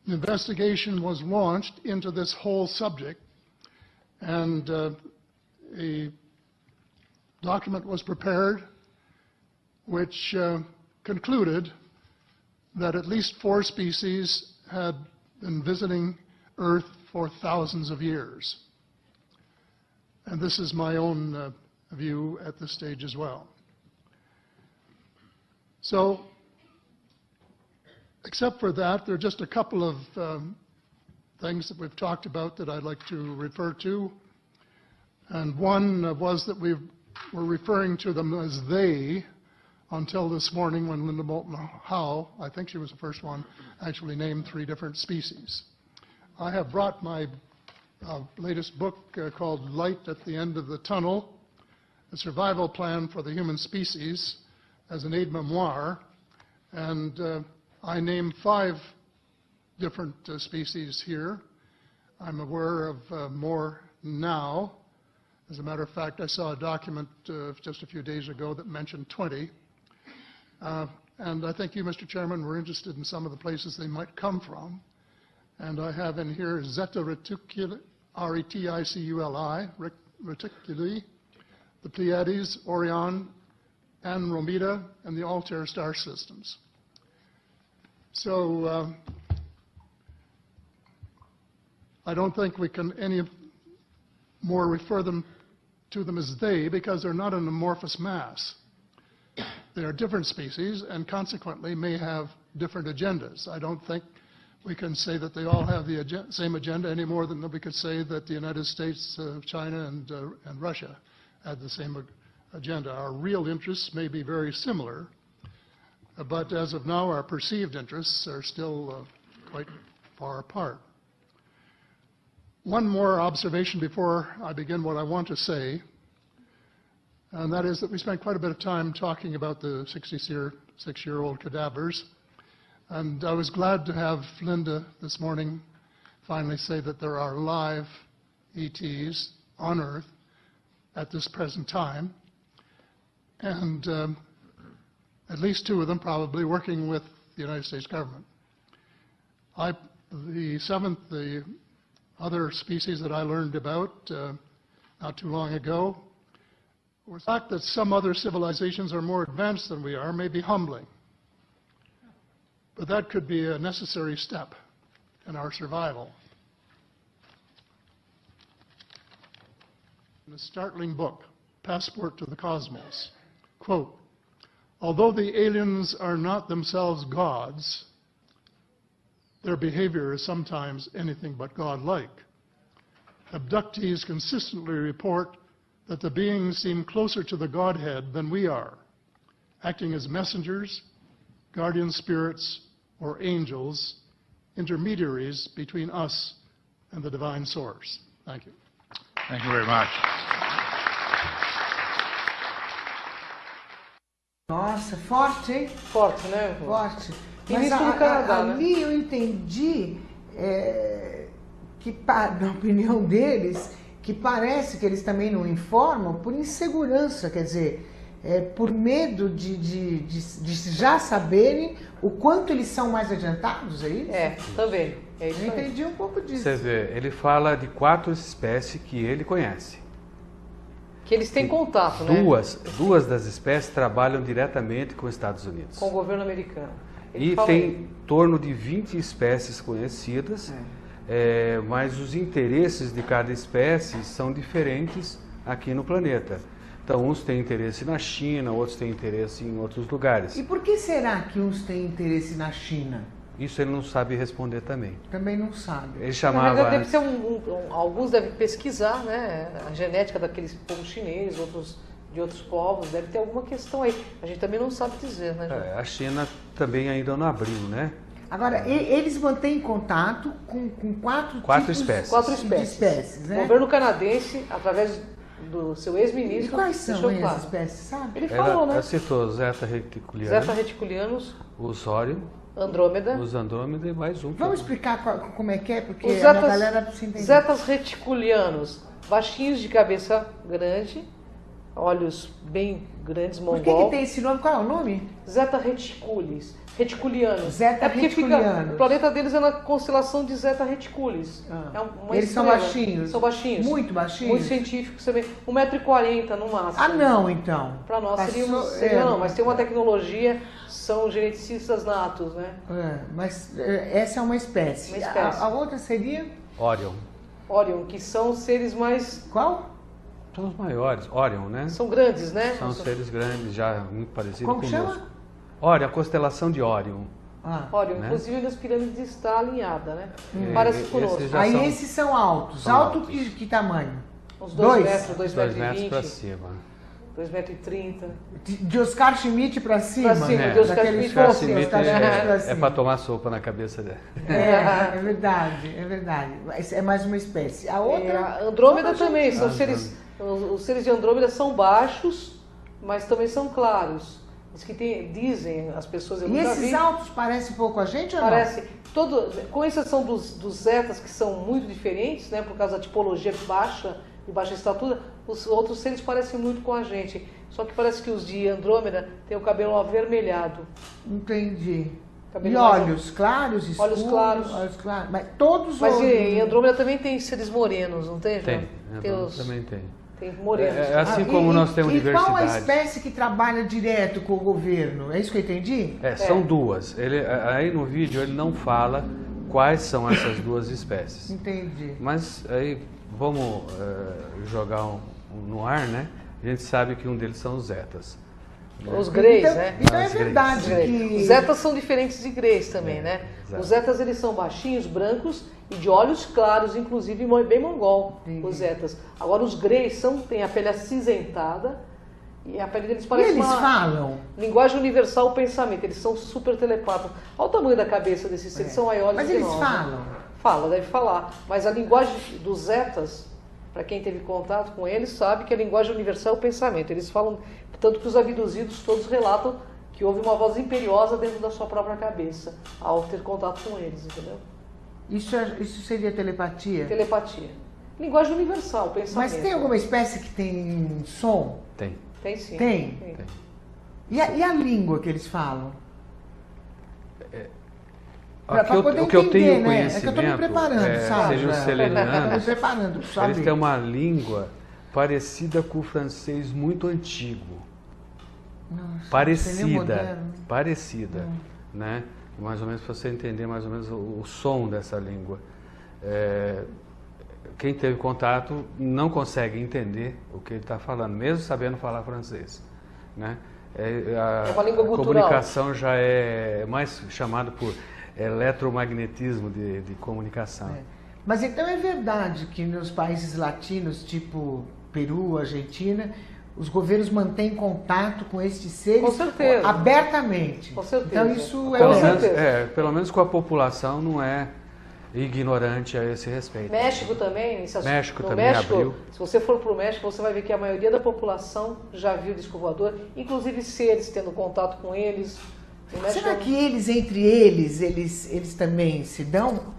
Speaker 9: investigation was launched into this whole subject, and a document was prepared which concluded that at least 4 species had been visiting Earth for thousands of years. And this is my own view at this stage as well. So, except for that, there are just a couple of things that we've talked about that I'd like to refer to. And one was that we were referring to them as they until this morning when Linda Moulton Howe, I think she was the first one, actually named 3 different species. I have brought my latest book called Light at the End of the Tunnel, A Survival Plan for the Human Species, as an aide-memoire, and I name 5 different species here. I'm aware of more now. As a matter of fact, I saw a document just a few days ago that mentioned 20. And I think you, Mr. Chairman, were interested in some of the places they might come from. And I have in here Zeta reticuli, R-E-T-I-C-U-L-I, reticuli, the Pleiades, Orion, Andromeda, and the Altair star systems. So I don't think we can any more refer to them as they, because they're not an amorphous mass. They are different species and consequently may have different agendas. I don't think we can say that they all have the same agenda any more than we could say that the United States, China, and Russia had the same agenda. Our real interests may be very similar, but as of now, our perceived interests are still quite far apart. One more observation before I begin what I want to say, and that is that we spent quite a bit of time talking about the 66-year-old cadavers. And I was glad to have Linda this morning finally say that there are live ETs on Earth at this present time, and at least 2 of them probably working with the United States government. The other species that I learned about not too long ago was the fact that some other civilizations are more advanced than we are may be humbling. But that could be a necessary step in our survival. In a startling book, Passport to the Cosmos, quote, although the aliens are not themselves gods, their behavior is sometimes anything but godlike. Abductees consistently report that the beings seem closer to the Godhead than we are, acting as messengers, guardian spirits, or angels, intermediaries between us and the divine source. Thank you.
Speaker 10: Thank you very much.
Speaker 1: Nossa, forte, hein?
Speaker 2: Forte, né?
Speaker 1: Forte.
Speaker 2: Mas
Speaker 1: Mas
Speaker 2: isso no Canadá, né?
Speaker 1: ali eu entendi que, na opinião deles, que parece que eles também não informam por insegurança, quer dizer, por medo de já saberem o quanto eles são mais adiantados, é isso?
Speaker 2: Também. É isso.
Speaker 1: Eu entendi um pouco disso.
Speaker 3: Você vê, ele fala de 4 espécies que ele conhece.
Speaker 2: Que eles têm contato, né?
Speaker 3: Duas das espécies trabalham diretamente com os Estados Unidos.
Speaker 2: Com o governo americano.
Speaker 3: E tem em torno de 20 espécies conhecidas, mas os interesses de cada espécie são diferentes aqui no planeta. Então, uns têm interesse na China, outros têm interesse em outros lugares.
Speaker 1: E por que será que uns têm interesse na China?
Speaker 3: Isso ele não sabe responder também.
Speaker 1: Também não sabe.
Speaker 3: Ele chamava...
Speaker 2: Na verdade, deve ser alguns devem pesquisar, né, a genética daqueles povos chineses, outros de outros povos, deve ter alguma questão aí. A gente também não sabe dizer, né, João?
Speaker 3: A China também ainda não abriu, né?
Speaker 1: Agora, eles mantêm contato com 4
Speaker 3: espécies.
Speaker 2: 4 espécies.
Speaker 1: Né?
Speaker 2: O governo canadense, através do seu ex-ministro...
Speaker 1: E quais são essas espécies, sabe?
Speaker 2: Ele falou, né?
Speaker 3: Ela citou Zeta reticulianus.
Speaker 2: Zeta reticulianus.
Speaker 3: Os Orion.
Speaker 2: Andrômeda.
Speaker 3: Os Andrômeda e mais um.
Speaker 1: Vamos explicar como é que é, porque a galera precisa entender.
Speaker 2: Zetas reticulianos, baixinhos de cabeça grande, olhos bem grandes,
Speaker 1: Por
Speaker 2: mongol.
Speaker 1: que tem esse nome? Qual é o nome?
Speaker 2: Zeta Reticulis, reticulianos.
Speaker 1: Zeta
Speaker 2: é porque
Speaker 1: Reticulianos.
Speaker 2: o planeta deles é na constelação de Zeta Reticulis. É uma
Speaker 1: Eles são
Speaker 2: estrela.
Speaker 1: baixinhos?
Speaker 2: São baixinhos.
Speaker 1: Muito baixinhos?
Speaker 2: Muito científicos também. 1,40 m no máximo.
Speaker 1: Ah, não, então.
Speaker 2: Para nós
Speaker 1: Passou-
Speaker 2: seria não, mas tem uma tecnologia, são geneticistas natos, né?
Speaker 1: Mas essa é uma espécie.
Speaker 2: Uma espécie.
Speaker 1: A outra seria?
Speaker 3: Orion.
Speaker 2: Orion, que são seres mais...
Speaker 1: Qual?
Speaker 3: São os maiores. Orion, né?
Speaker 2: São grandes, né?
Speaker 3: São seres grandes, já muito parecidos
Speaker 1: Como
Speaker 3: conosco.
Speaker 1: chama?
Speaker 3: Orion, a constelação de Orion.
Speaker 2: Orion,
Speaker 3: né?
Speaker 2: inclusive nas pirâmides está alinhada, né? Parece conosco.
Speaker 3: esses já
Speaker 1: Aí
Speaker 3: são-
Speaker 1: esses são altos.
Speaker 3: são
Speaker 1: Alto
Speaker 3: altos.
Speaker 1: que tamanho?
Speaker 2: Uns 2
Speaker 1: Dois?
Speaker 2: metros, 2
Speaker 3: 2
Speaker 2: metros
Speaker 3: metros
Speaker 2: e
Speaker 3: para
Speaker 2: 20,
Speaker 3: cima.
Speaker 2: 2,30 m.
Speaker 1: De Oscar Schmidt pra cima?
Speaker 2: Pra cima,
Speaker 3: É.
Speaker 2: de Oscar
Speaker 1: Daqueles
Speaker 2: Schmidt
Speaker 3: Oscar
Speaker 2: pra
Speaker 1: fósseis,
Speaker 2: cima.
Speaker 3: Schmidt
Speaker 1: Oscar Schmidt pra
Speaker 3: é
Speaker 1: cima.
Speaker 3: para tomar sopa na cabeça dela.
Speaker 1: É verdade, é verdade. Mas é mais uma espécie. A outra...
Speaker 2: A Andrômeda
Speaker 1: outra
Speaker 2: também,
Speaker 1: gente-
Speaker 2: são seres, os seres de Andrômeda são baixos, mas também são claros. Diz que dizem as pessoas, eu
Speaker 1: E
Speaker 2: nunca
Speaker 1: esses
Speaker 2: vi,
Speaker 1: altos parecem pouco a gente ou
Speaker 2: parece, com exceção dos zetas, que são muito diferentes, né, por causa da tipologia de baixa estatura, os outros seres parecem muito com a gente. Só que parece que os de Andrômeda têm o cabelo avermelhado.
Speaker 1: não? Entendi.
Speaker 2: Cabelo
Speaker 1: E
Speaker 2: mais-
Speaker 1: olhos claros, escuros?
Speaker 2: Olhos claros.
Speaker 1: Olhos claros. Mas todos
Speaker 2: Mas
Speaker 1: olhos...
Speaker 2: em Andrômeda também tem seres morenos, não tem?
Speaker 3: Tem,
Speaker 2: João?
Speaker 3: também tem.
Speaker 2: Tem morenos.
Speaker 3: É assim
Speaker 1: Ah,
Speaker 3: como nós temos
Speaker 1: e qual a
Speaker 3: diversidade.
Speaker 1: espécie que trabalha direto com o governo? É isso que eu entendi?
Speaker 3: São duas. Aí no vídeo ele não fala quais são essas duas espécies.
Speaker 1: Entendi.
Speaker 3: Mas aí vamos jogar no ar, né? A gente sabe que um deles são os zetas.
Speaker 2: Os greys,
Speaker 1: então,
Speaker 2: né?
Speaker 1: Então é
Speaker 3: Os greys.
Speaker 1: verdade
Speaker 2: Os greys.
Speaker 1: que...
Speaker 2: Os zetas são diferentes de greys também, né?
Speaker 3: exato.
Speaker 2: Os zetas eles são baixinhos, brancos e de olhos claros, inclusive bem mongol,
Speaker 1: Entendi.
Speaker 2: os zetas. Agora os greys têm a pele acinzentada e a pele deles
Speaker 1: E
Speaker 2: parece
Speaker 1: eles
Speaker 2: uma
Speaker 1: falam?
Speaker 2: linguagem universal, o pensamento. Eles são super telepatas. Olha o tamanho da cabeça desses seres, são maiores
Speaker 1: Mas
Speaker 2: que
Speaker 1: eles
Speaker 2: nós.
Speaker 1: falam?
Speaker 2: Fala, deve falar. Mas a linguagem dos zetas, para quem teve contato com eles, sabe que a linguagem universal é o pensamento. Eles falam, tanto que os abduzidos todos relatam que houve uma voz imperiosa dentro da sua própria cabeça ao ter contato com eles, entendeu?
Speaker 1: Isso seria telepatia?
Speaker 2: Telepatia. Linguagem universal, pensamento.
Speaker 1: Mas tem alguma espécie que tem som?
Speaker 3: Tem.
Speaker 2: Tem sim.
Speaker 1: Tem? E a língua que eles falam? Pra poder
Speaker 3: O que eu tenho
Speaker 1: entender, né? É que eu tô me
Speaker 3: conhecimento,
Speaker 1: preparando, sabe?
Speaker 3: seja os
Speaker 1: Tô me
Speaker 3: selenianos,
Speaker 1: preparando, sabe?
Speaker 3: eles têm uma língua parecida com o francês muito antigo.
Speaker 1: Nossa, seria moderno.
Speaker 3: Parecida, né? Mais ou menos para você entender mais ou menos o som dessa língua. Quem teve contato não consegue entender o que ele está falando, mesmo sabendo falar francês, né?
Speaker 2: É uma língua
Speaker 3: a
Speaker 2: gutural.
Speaker 3: comunicação já é mais chamada por eletromagnetismo de comunicação.
Speaker 1: Mas então é verdade que nos países latinos, tipo Peru, Argentina, os governos mantêm contato com estes seres
Speaker 2: Com certeza.
Speaker 1: abertamente.
Speaker 2: Com certeza.
Speaker 1: Então isso é
Speaker 2: Com
Speaker 1: verdade.
Speaker 2: certeza.
Speaker 3: Pelo menos com a população não é ignorante a esse respeito.
Speaker 2: México também,
Speaker 3: México
Speaker 2: no
Speaker 3: também
Speaker 2: México,
Speaker 3: abriu.
Speaker 2: se você for para o México, você vai ver que a maioria da população já viu disco voador, inclusive seres tendo contato com eles. O México
Speaker 1: Será que entre eles também se dão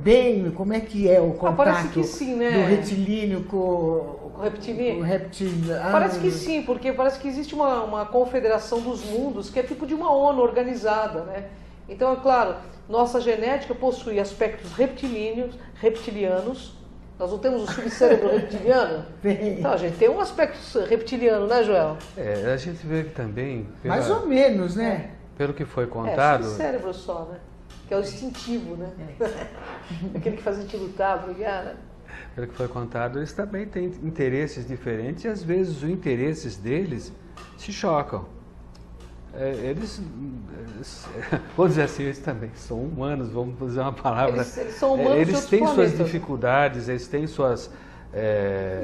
Speaker 1: bem? Como é que é o contato
Speaker 2: parece que sim, né?
Speaker 1: do retilíneo com
Speaker 2: O reptiliano?
Speaker 1: o reptiliano?
Speaker 2: Parece que sim, porque parece que existe uma confederação dos mundos que é tipo de uma ONU organizada, né? Então, é claro, nossa genética possui aspectos reptilianos. Nós não temos o subcérebro reptiliano?
Speaker 1: Tem.
Speaker 2: Então, a gente tem um aspecto reptiliano, né, Joel?
Speaker 3: A gente vê que também,
Speaker 1: Mais ou menos, né?
Speaker 3: pelo que foi
Speaker 2: É,
Speaker 3: contado,
Speaker 2: subcérebro só, né? Que é o instintivo, né? Aquele que faz a gente lutar, brigar, né?
Speaker 3: pelo que foi contado, eles também têm interesses diferentes e às vezes os interesses deles se chocam. Vou dizer assim, eles também são humanos, vamos usar uma palavra.
Speaker 2: Eles são humanos de
Speaker 3: eles
Speaker 2: outros
Speaker 3: têm suas
Speaker 2: planetas.
Speaker 3: dificuldades, eles têm suas...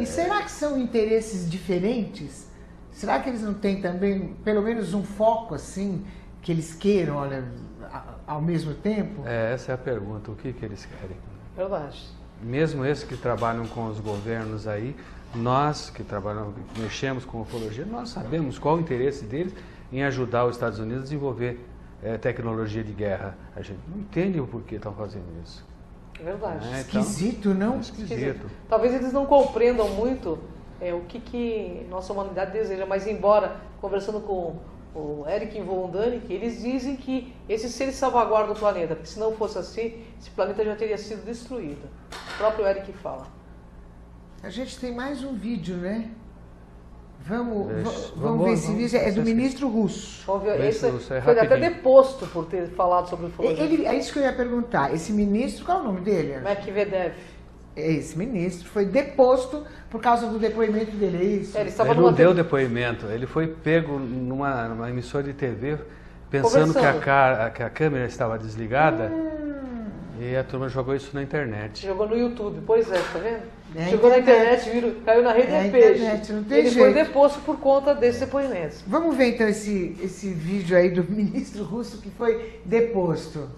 Speaker 1: E será que são interesses diferentes? Será que eles não têm também, pelo menos, um foco assim, que eles queiram, olha, ao mesmo tempo?
Speaker 3: essa é a pergunta, o que eles querem?
Speaker 2: Verdade.
Speaker 3: Mesmo esses que trabalham com os governos aí, nós que trabalhamos, que mexemos com ufologia, nós sabemos qual o interesse deles em ajudar os Estados Unidos a desenvolver tecnologia de guerra. A gente não entende o porquê estão fazendo isso.
Speaker 2: É verdade.
Speaker 1: Esquisito, não?
Speaker 3: Esquisito.
Speaker 2: Talvez eles não compreendam muito o que nossa humanidade deseja. Mas embora, conversando com o Eric von Däniken, eles dizem que esses seres salvaguardam o planeta, porque se não fosse assim, esse planeta já teria sido destruído. O próprio Eric fala.
Speaker 1: A gente tem mais um vídeo, né? Vamos ver esse vídeo. É do ministro russo.
Speaker 2: Esse foi até deposto por ter falado sobre ufologia.
Speaker 1: É isso que eu ia perguntar. Esse ministro, qual é o nome dele?
Speaker 2: Medvedev.
Speaker 1: Esse ministro foi deposto por causa do depoimento dele, é isso?
Speaker 3: Ele não deu depoimento, ele foi pego numa emissora de TV pensando que a câmera estava desligada e a turma jogou isso na internet.
Speaker 2: Jogou no YouTube, pois é, tá vendo? Jogou na internet, caiu na rede de peixe.
Speaker 1: Não tem
Speaker 2: ele
Speaker 1: jeito.
Speaker 2: foi deposto por conta desse depoimento.
Speaker 1: Vamos ver então esse vídeo aí do ministro russo que foi deposto.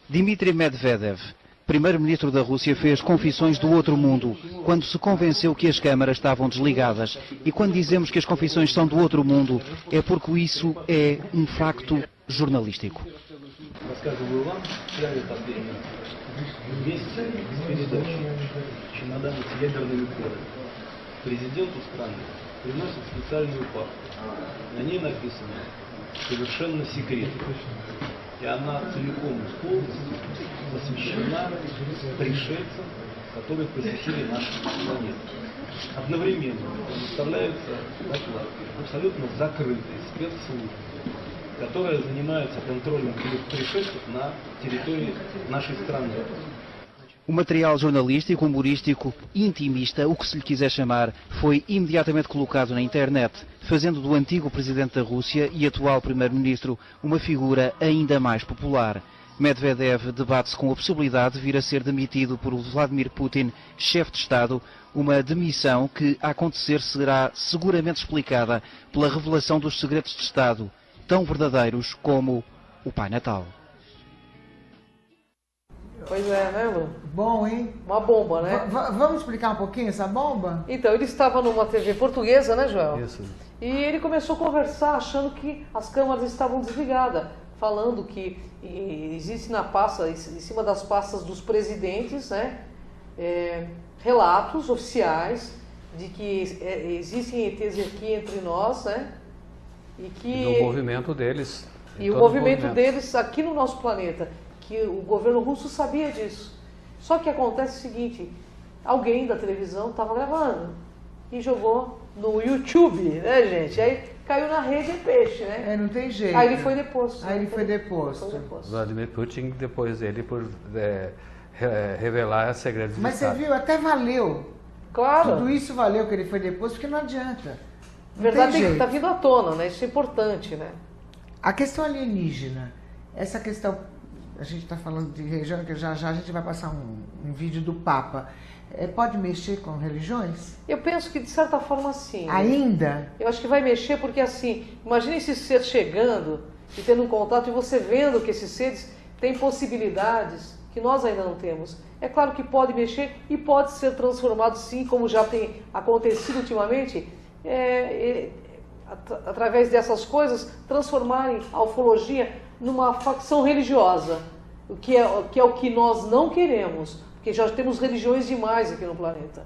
Speaker 10: Dmitry Medvedev, primeiro-ministro da Rússia, fez confissões do outro mundo quando se convenceu que as câmaras estavam desligadas. E quando dizemos que as confissões são do outro mundo, é porque isso é um facto jornalístico.
Speaker 11: Рассказываю вам прямо последние месяцы с передачи «Чемоданы с ядерными кодами». Президенту страны приносят специальную папку. На ней написано «Совершенно секретно». И она целиком и полностью посвящена пришельцам, которые посетили нашу планету. Одновременно предоставляются доклады абсолютно закрытые спецслужбы, которые занимаются контролем пришельцев на территории нашей страны.
Speaker 10: O material jornalístico, humorístico, intimista, o que se lhe quiser chamar, foi imediatamente colocado na internet, fazendo do antigo presidente da Rússia e atual primeiro-ministro uma figura ainda mais popular. Medvedev debate-se com a possibilidade de vir a ser demitido por Vladimir Putin, chefe de Estado, uma demissão que, a acontecer, será seguramente explicada pela revelação dos segredos de Estado, tão verdadeiros como o Pai Natal.
Speaker 2: Pois é, né, Lu?
Speaker 1: Bom, hein?
Speaker 2: Uma bomba, né?
Speaker 1: Vamos explicar um pouquinho essa bomba?
Speaker 2: Então, ele estava numa TV portuguesa, né, Joel?
Speaker 3: Isso.
Speaker 2: E ele começou a conversar achando que as câmeras estavam desligadas, falando que existe na pasta, em cima das pastas dos presidentes, né, relatos oficiais de que existem ETs aqui entre nós, né? E
Speaker 3: do movimento deles.
Speaker 2: E o movimento deles aqui no nosso planeta. Que o governo russo sabia disso. Só que acontece o seguinte, alguém da televisão estava gravando e jogou no YouTube, né, gente? Aí caiu na rede de peixe, né?
Speaker 1: Não tem jeito.
Speaker 2: Aí ele foi deposto.
Speaker 3: Vladimir Putin, depois dele, por revelar segredos
Speaker 1: Mas
Speaker 3: de Estado.
Speaker 1: você viu, até valeu.
Speaker 2: Claro.
Speaker 1: Tudo isso valeu que ele foi deposto, porque não adianta.
Speaker 2: Na verdade, está vindo à tona, né? Isso é importante, né?
Speaker 1: A questão alienígena, essa questão, a gente está falando de religião, que já a gente vai passar um vídeo do Papa. Pode mexer com religiões?
Speaker 2: Eu penso que de certa forma sim.
Speaker 1: Ainda?
Speaker 2: Né? Eu acho que vai mexer porque assim, imagine esse ser chegando e tendo um contato e você vendo que esses seres têm possibilidades que nós ainda não temos. É claro que pode mexer e pode ser transformado sim, como já tem acontecido ultimamente, através dessas coisas, transformarem a ufologia numa facção religiosa, que é o que nós não queremos, porque já temos religiões demais aqui no planeta.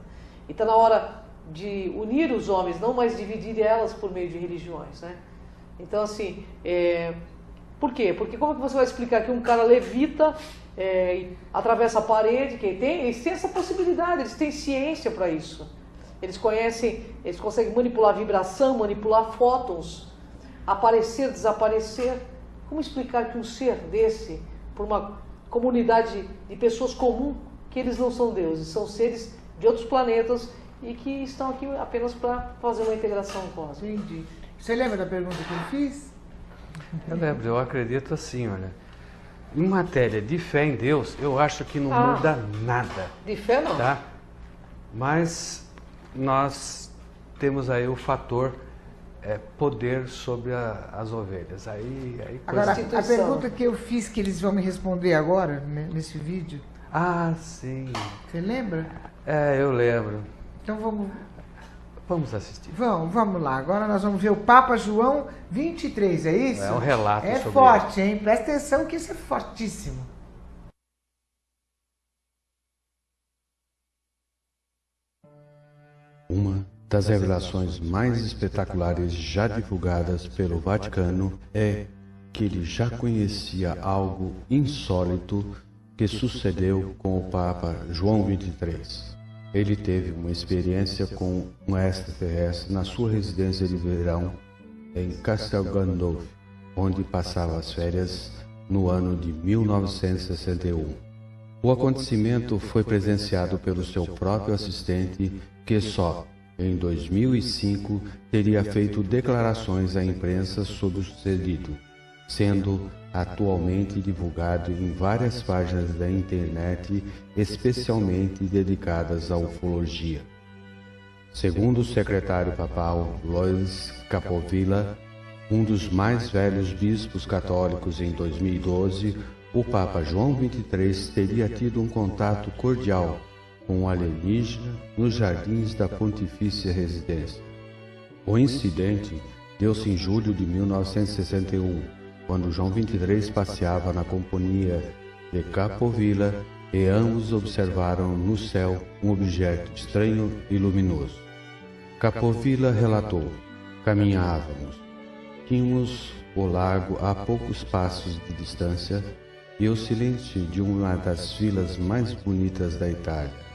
Speaker 2: E está na hora de unir os homens, não mais dividir elas por meio de religiões, né? Então, assim, por quê? Porque como que você vai explicar que um cara levita, atravessa a parede, eles têm essa possibilidade, eles têm ciência para isso. Eles conseguem manipular a vibração, manipular fótons, aparecer, desaparecer. Como explicar que um ser desse, por uma comunidade de pessoas comuns, que eles não são deuses, são seres de outros planetas e que estão aqui apenas para fazer uma integração cósmica?
Speaker 1: Entendi. Você lembra da pergunta que eu fiz?
Speaker 3: Eu lembro, eu acredito assim, olha. Em matéria de fé em Deus, eu acho que não muda nada.
Speaker 2: De fé não.
Speaker 3: Tá? Mas nós temos aí o fator poder sobre as ovelhas.
Speaker 1: Agora, a pergunta que eu fiz, que eles vão me responder agora, né, nesse vídeo.
Speaker 3: Ah, sim.
Speaker 1: Você lembra?
Speaker 3: Eu lembro.
Speaker 1: Então
Speaker 3: vamos assistir.
Speaker 1: Vamos lá. Agora nós vamos ver o Papa João 23, é isso?
Speaker 3: É um relato sobre
Speaker 1: É forte, hein? Presta atenção que isso é fortíssimo.
Speaker 12: Uma das revelações mais espetaculares já divulgadas pelo Vaticano é que ele já conhecia algo insólito que sucedeu com o Papa João XXIII. Ele teve uma experiência com um extraterrestre na sua residência de verão em Castel Gandolfo, onde passava as férias no ano de 1961. O acontecimento foi presenciado pelo seu próprio assistente, que só em 2005 teria feito declarações à imprensa sobre o sucedido, sendo atualmente divulgado em várias páginas da internet, especialmente dedicadas à ufologia. Segundo o secretário papal Lois Capovilla, um dos mais velhos bispos católicos, em 2012, o Papa João XXIII teria tido um contato cordial com um alienígena nos jardins da Pontifícia Residência. O incidente deu-se em julho de 1961, quando João XXIII passeava na companhia de Capovilla e ambos observaram no céu um objeto estranho e luminoso. Capovilla relatou: caminhávamos. Tínhamos o lago a poucos passos de distância e o silêncio de uma das vilas mais bonitas da Itália.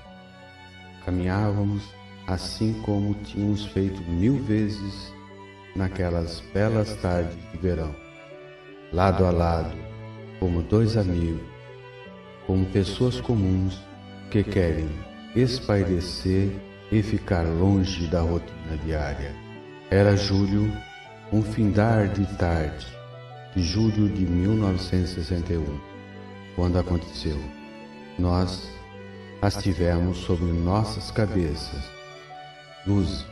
Speaker 12: Caminhávamos assim como tínhamos feito 1000 vezes naquelas belas tardes de verão, lado a lado, como dois amigos, como pessoas comuns que querem espairecer e ficar longe da rotina diária. Era julho, um findar de tarde, de julho de 1961, quando aconteceu. Nós as tivemos sobre nossas cabeças. Luzes.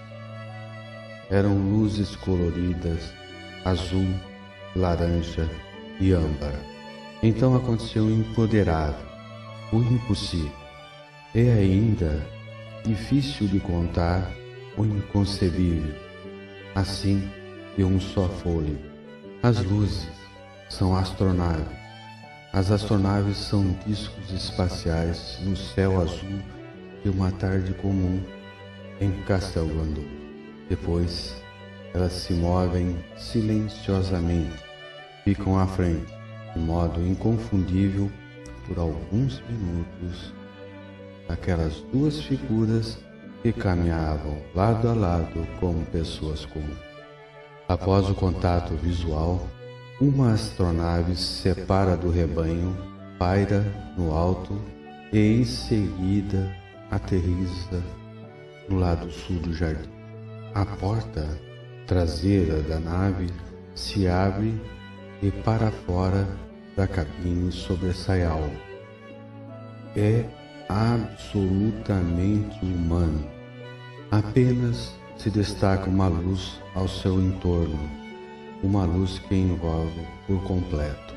Speaker 12: Eram luzes coloridas, azul, laranja e âmbar. Então aconteceu o imponderável, o impossível, e ainda difícil de contar, o inconcebível, assim de um só fôlego. As luzes são astronaves. As astronaves são discos espaciais no céu azul de uma tarde comum em Castel Gandolfo. Depois, elas se movem silenciosamente, ficam à frente, de modo inconfundível, por alguns minutos, aquelas duas figuras que caminhavam lado a lado como pessoas comuns. Após o contato visual, uma astronave se separa do rebanho, paira no alto e em seguida aterrissa no lado sul do jardim. A porta traseira da nave se abre e para fora da cabine sobressai algo. É absolutamente humano. Apenas se destaca uma luz ao seu entorno, uma luz que envolve por completo.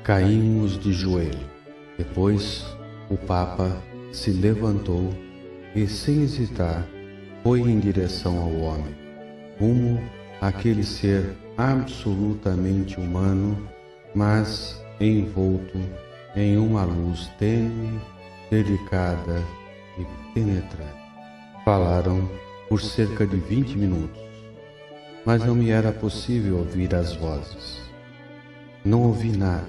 Speaker 12: Caímos de joelho. Depois, o Papa se levantou e, sem hesitar, foi em direção ao homem, rumo àquele ser absolutamente humano, mas envolto em uma luz tênue, delicada e penetrante. Falaram por cerca de 20 minutos, mas não me era possível ouvir as vozes. Não ouvi nada,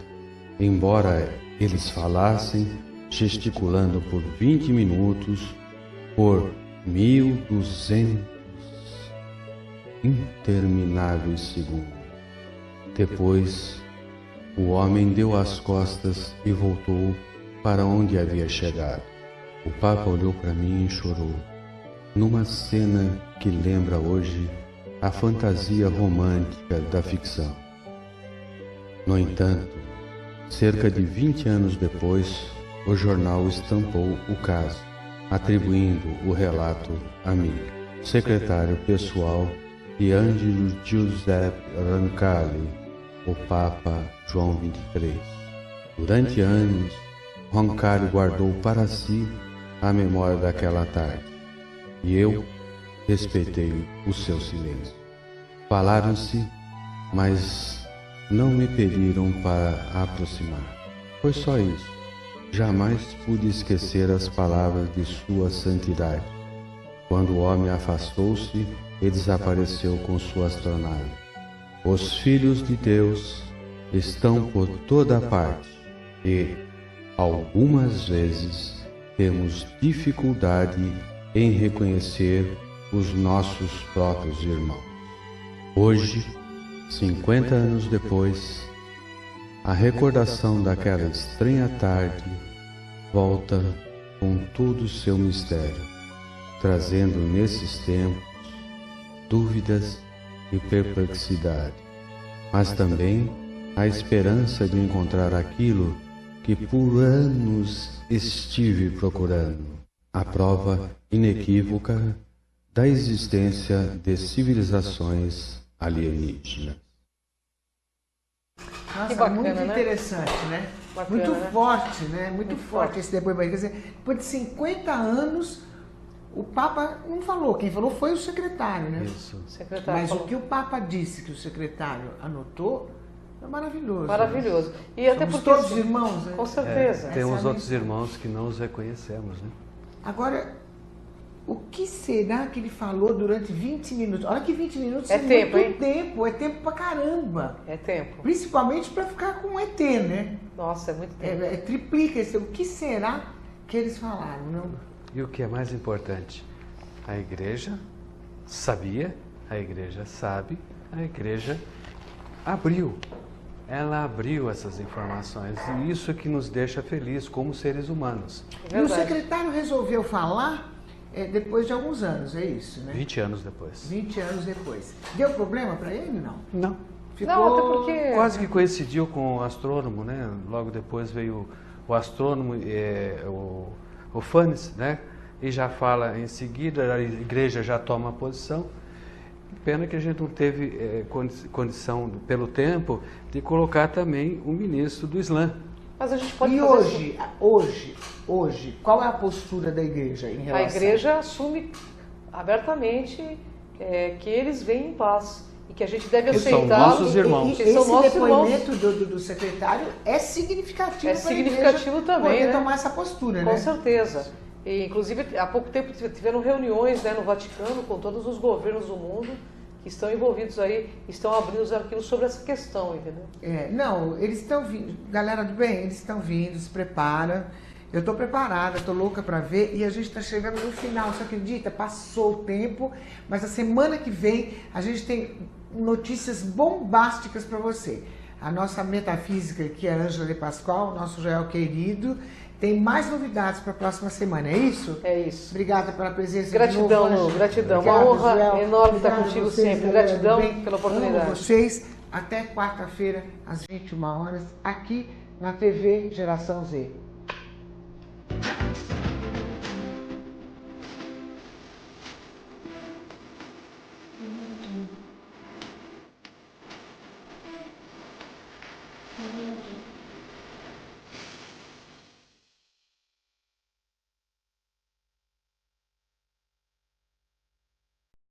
Speaker 12: embora eles falassem, gesticulando por 20 minutos, por 1200 intermináveis segundos. Depois, o homem deu as costas e voltou para onde havia chegado. O Papa olhou para mim e chorou, numa cena que lembra hoje a fantasia romântica da ficção. No entanto, cerca de 20 anos depois, o jornal estampou o caso, atribuindo o relato a mim, secretário pessoal de Angelo Giuseppe Roncalli, o Papa João XXIII. Durante anos, Roncalli guardou para si a memória daquela tarde, e eu respeitei o seu silêncio. Falaram-se, mas não me pediram para aproximar. Foi só isso. Jamais pude esquecer as palavras de Sua Santidade. quando o homem afastou-se e desapareceu com sua astronave. Os filhos de Deus estão por toda parte e, algumas vezes, temos dificuldade em reconhecer os nossos próprios irmãos. Hoje, 50 anos depois, a recordação daquela estranha tarde volta com todo o seu mistério, trazendo nesses tempos dúvidas e perplexidade, mas também a esperança de encontrar aquilo que por anos estive procurando, a prova inequívoca da existência de civilizações alienígenas.
Speaker 1: Nossa,
Speaker 2: que bacana,
Speaker 1: muito
Speaker 2: né?
Speaker 1: interessante, né?
Speaker 2: Bacana,
Speaker 1: muito
Speaker 2: né?
Speaker 1: forte, né? Muito forte esse depoimento. Quer dizer, depois de 50 anos, o Papa não falou. Quem falou foi o secretário, né?
Speaker 3: Isso.
Speaker 1: Mas o que o Papa disse que o secretário anotou é maravilhoso.
Speaker 2: Maravilhoso.
Speaker 1: Né?
Speaker 2: E até
Speaker 1: Somos
Speaker 2: porque
Speaker 1: todos irmãos, né?
Speaker 2: Com certeza.
Speaker 3: Temos outros irmãos que não os reconhecemos, né?
Speaker 1: Agora, o que será que ele falou durante 20 minutos? Olha que 20 minutos
Speaker 2: é tempo,
Speaker 1: muito tempo, é tempo pra caramba.
Speaker 2: É tempo.
Speaker 1: Principalmente para ficar com o ET, né?
Speaker 2: Nossa, é muito tempo.
Speaker 1: Triplica esse. O que será que eles falaram? Não?
Speaker 3: E o que é mais importante? A igreja sabia, a igreja sabe, a igreja abriu. Ela abriu essas informações e isso é que nos deixa felizes como seres humanos.
Speaker 1: E o secretário resolveu falar depois de alguns anos, é isso, né?
Speaker 3: 20 anos depois.
Speaker 1: 20 anos depois. Deu problema para ele, não?
Speaker 3: Não.
Speaker 1: Ficou...
Speaker 2: Não, até porque...
Speaker 3: Quase que coincidiu com o astrônomo, né? Logo depois veio o astrônomo, o Funes, né? E já fala em seguida, a igreja já toma posição. Pena que a gente não teve condição, pelo tempo, de colocar também o ministro do Islã.
Speaker 2: Mas a gente pode
Speaker 1: e
Speaker 2: fazer
Speaker 1: hoje, qual é a postura da igreja em relação?
Speaker 2: A igreja assume abertamente que eles vêm em paz e que a gente deve aceitar.
Speaker 3: São nossos irmãos.
Speaker 1: Esse depoimento do secretário é significativo.
Speaker 2: É significativo também,
Speaker 1: poder
Speaker 2: né?
Speaker 1: tomar essa postura, né?
Speaker 2: Com certeza. E, inclusive, há pouco tempo tiveram reuniões, né, no Vaticano com todos os governos do mundo que estão envolvidos aí, estão abrindo os arquivos sobre essa questão, entendeu?
Speaker 1: Não, eles estão vindo, galera do bem, eles estão vindo, se prepara. Eu estou preparada, estou louca para ver e a gente está chegando no final, você acredita? Passou o tempo, mas a semana que vem a gente tem notícias bombásticas para você. A nossa metafísica, que é a Ângela de Pascoal, nosso Joel querido, tem mais novidades para a próxima semana, é isso?
Speaker 2: É isso.
Speaker 1: Obrigada pela presença.
Speaker 2: Gratidão,
Speaker 1: de novo,
Speaker 2: gratidão.
Speaker 1: Obrigado,
Speaker 2: Uma honra
Speaker 1: Joel.
Speaker 2: enorme estar
Speaker 1: Obrigado
Speaker 2: contigo
Speaker 1: vocês,
Speaker 2: sempre.
Speaker 1: galera,
Speaker 2: Gratidão
Speaker 1: bem.
Speaker 2: pela oportunidade.
Speaker 1: Amo vocês. Até quarta-feira, às 21 horas, aqui na TV Geração Z.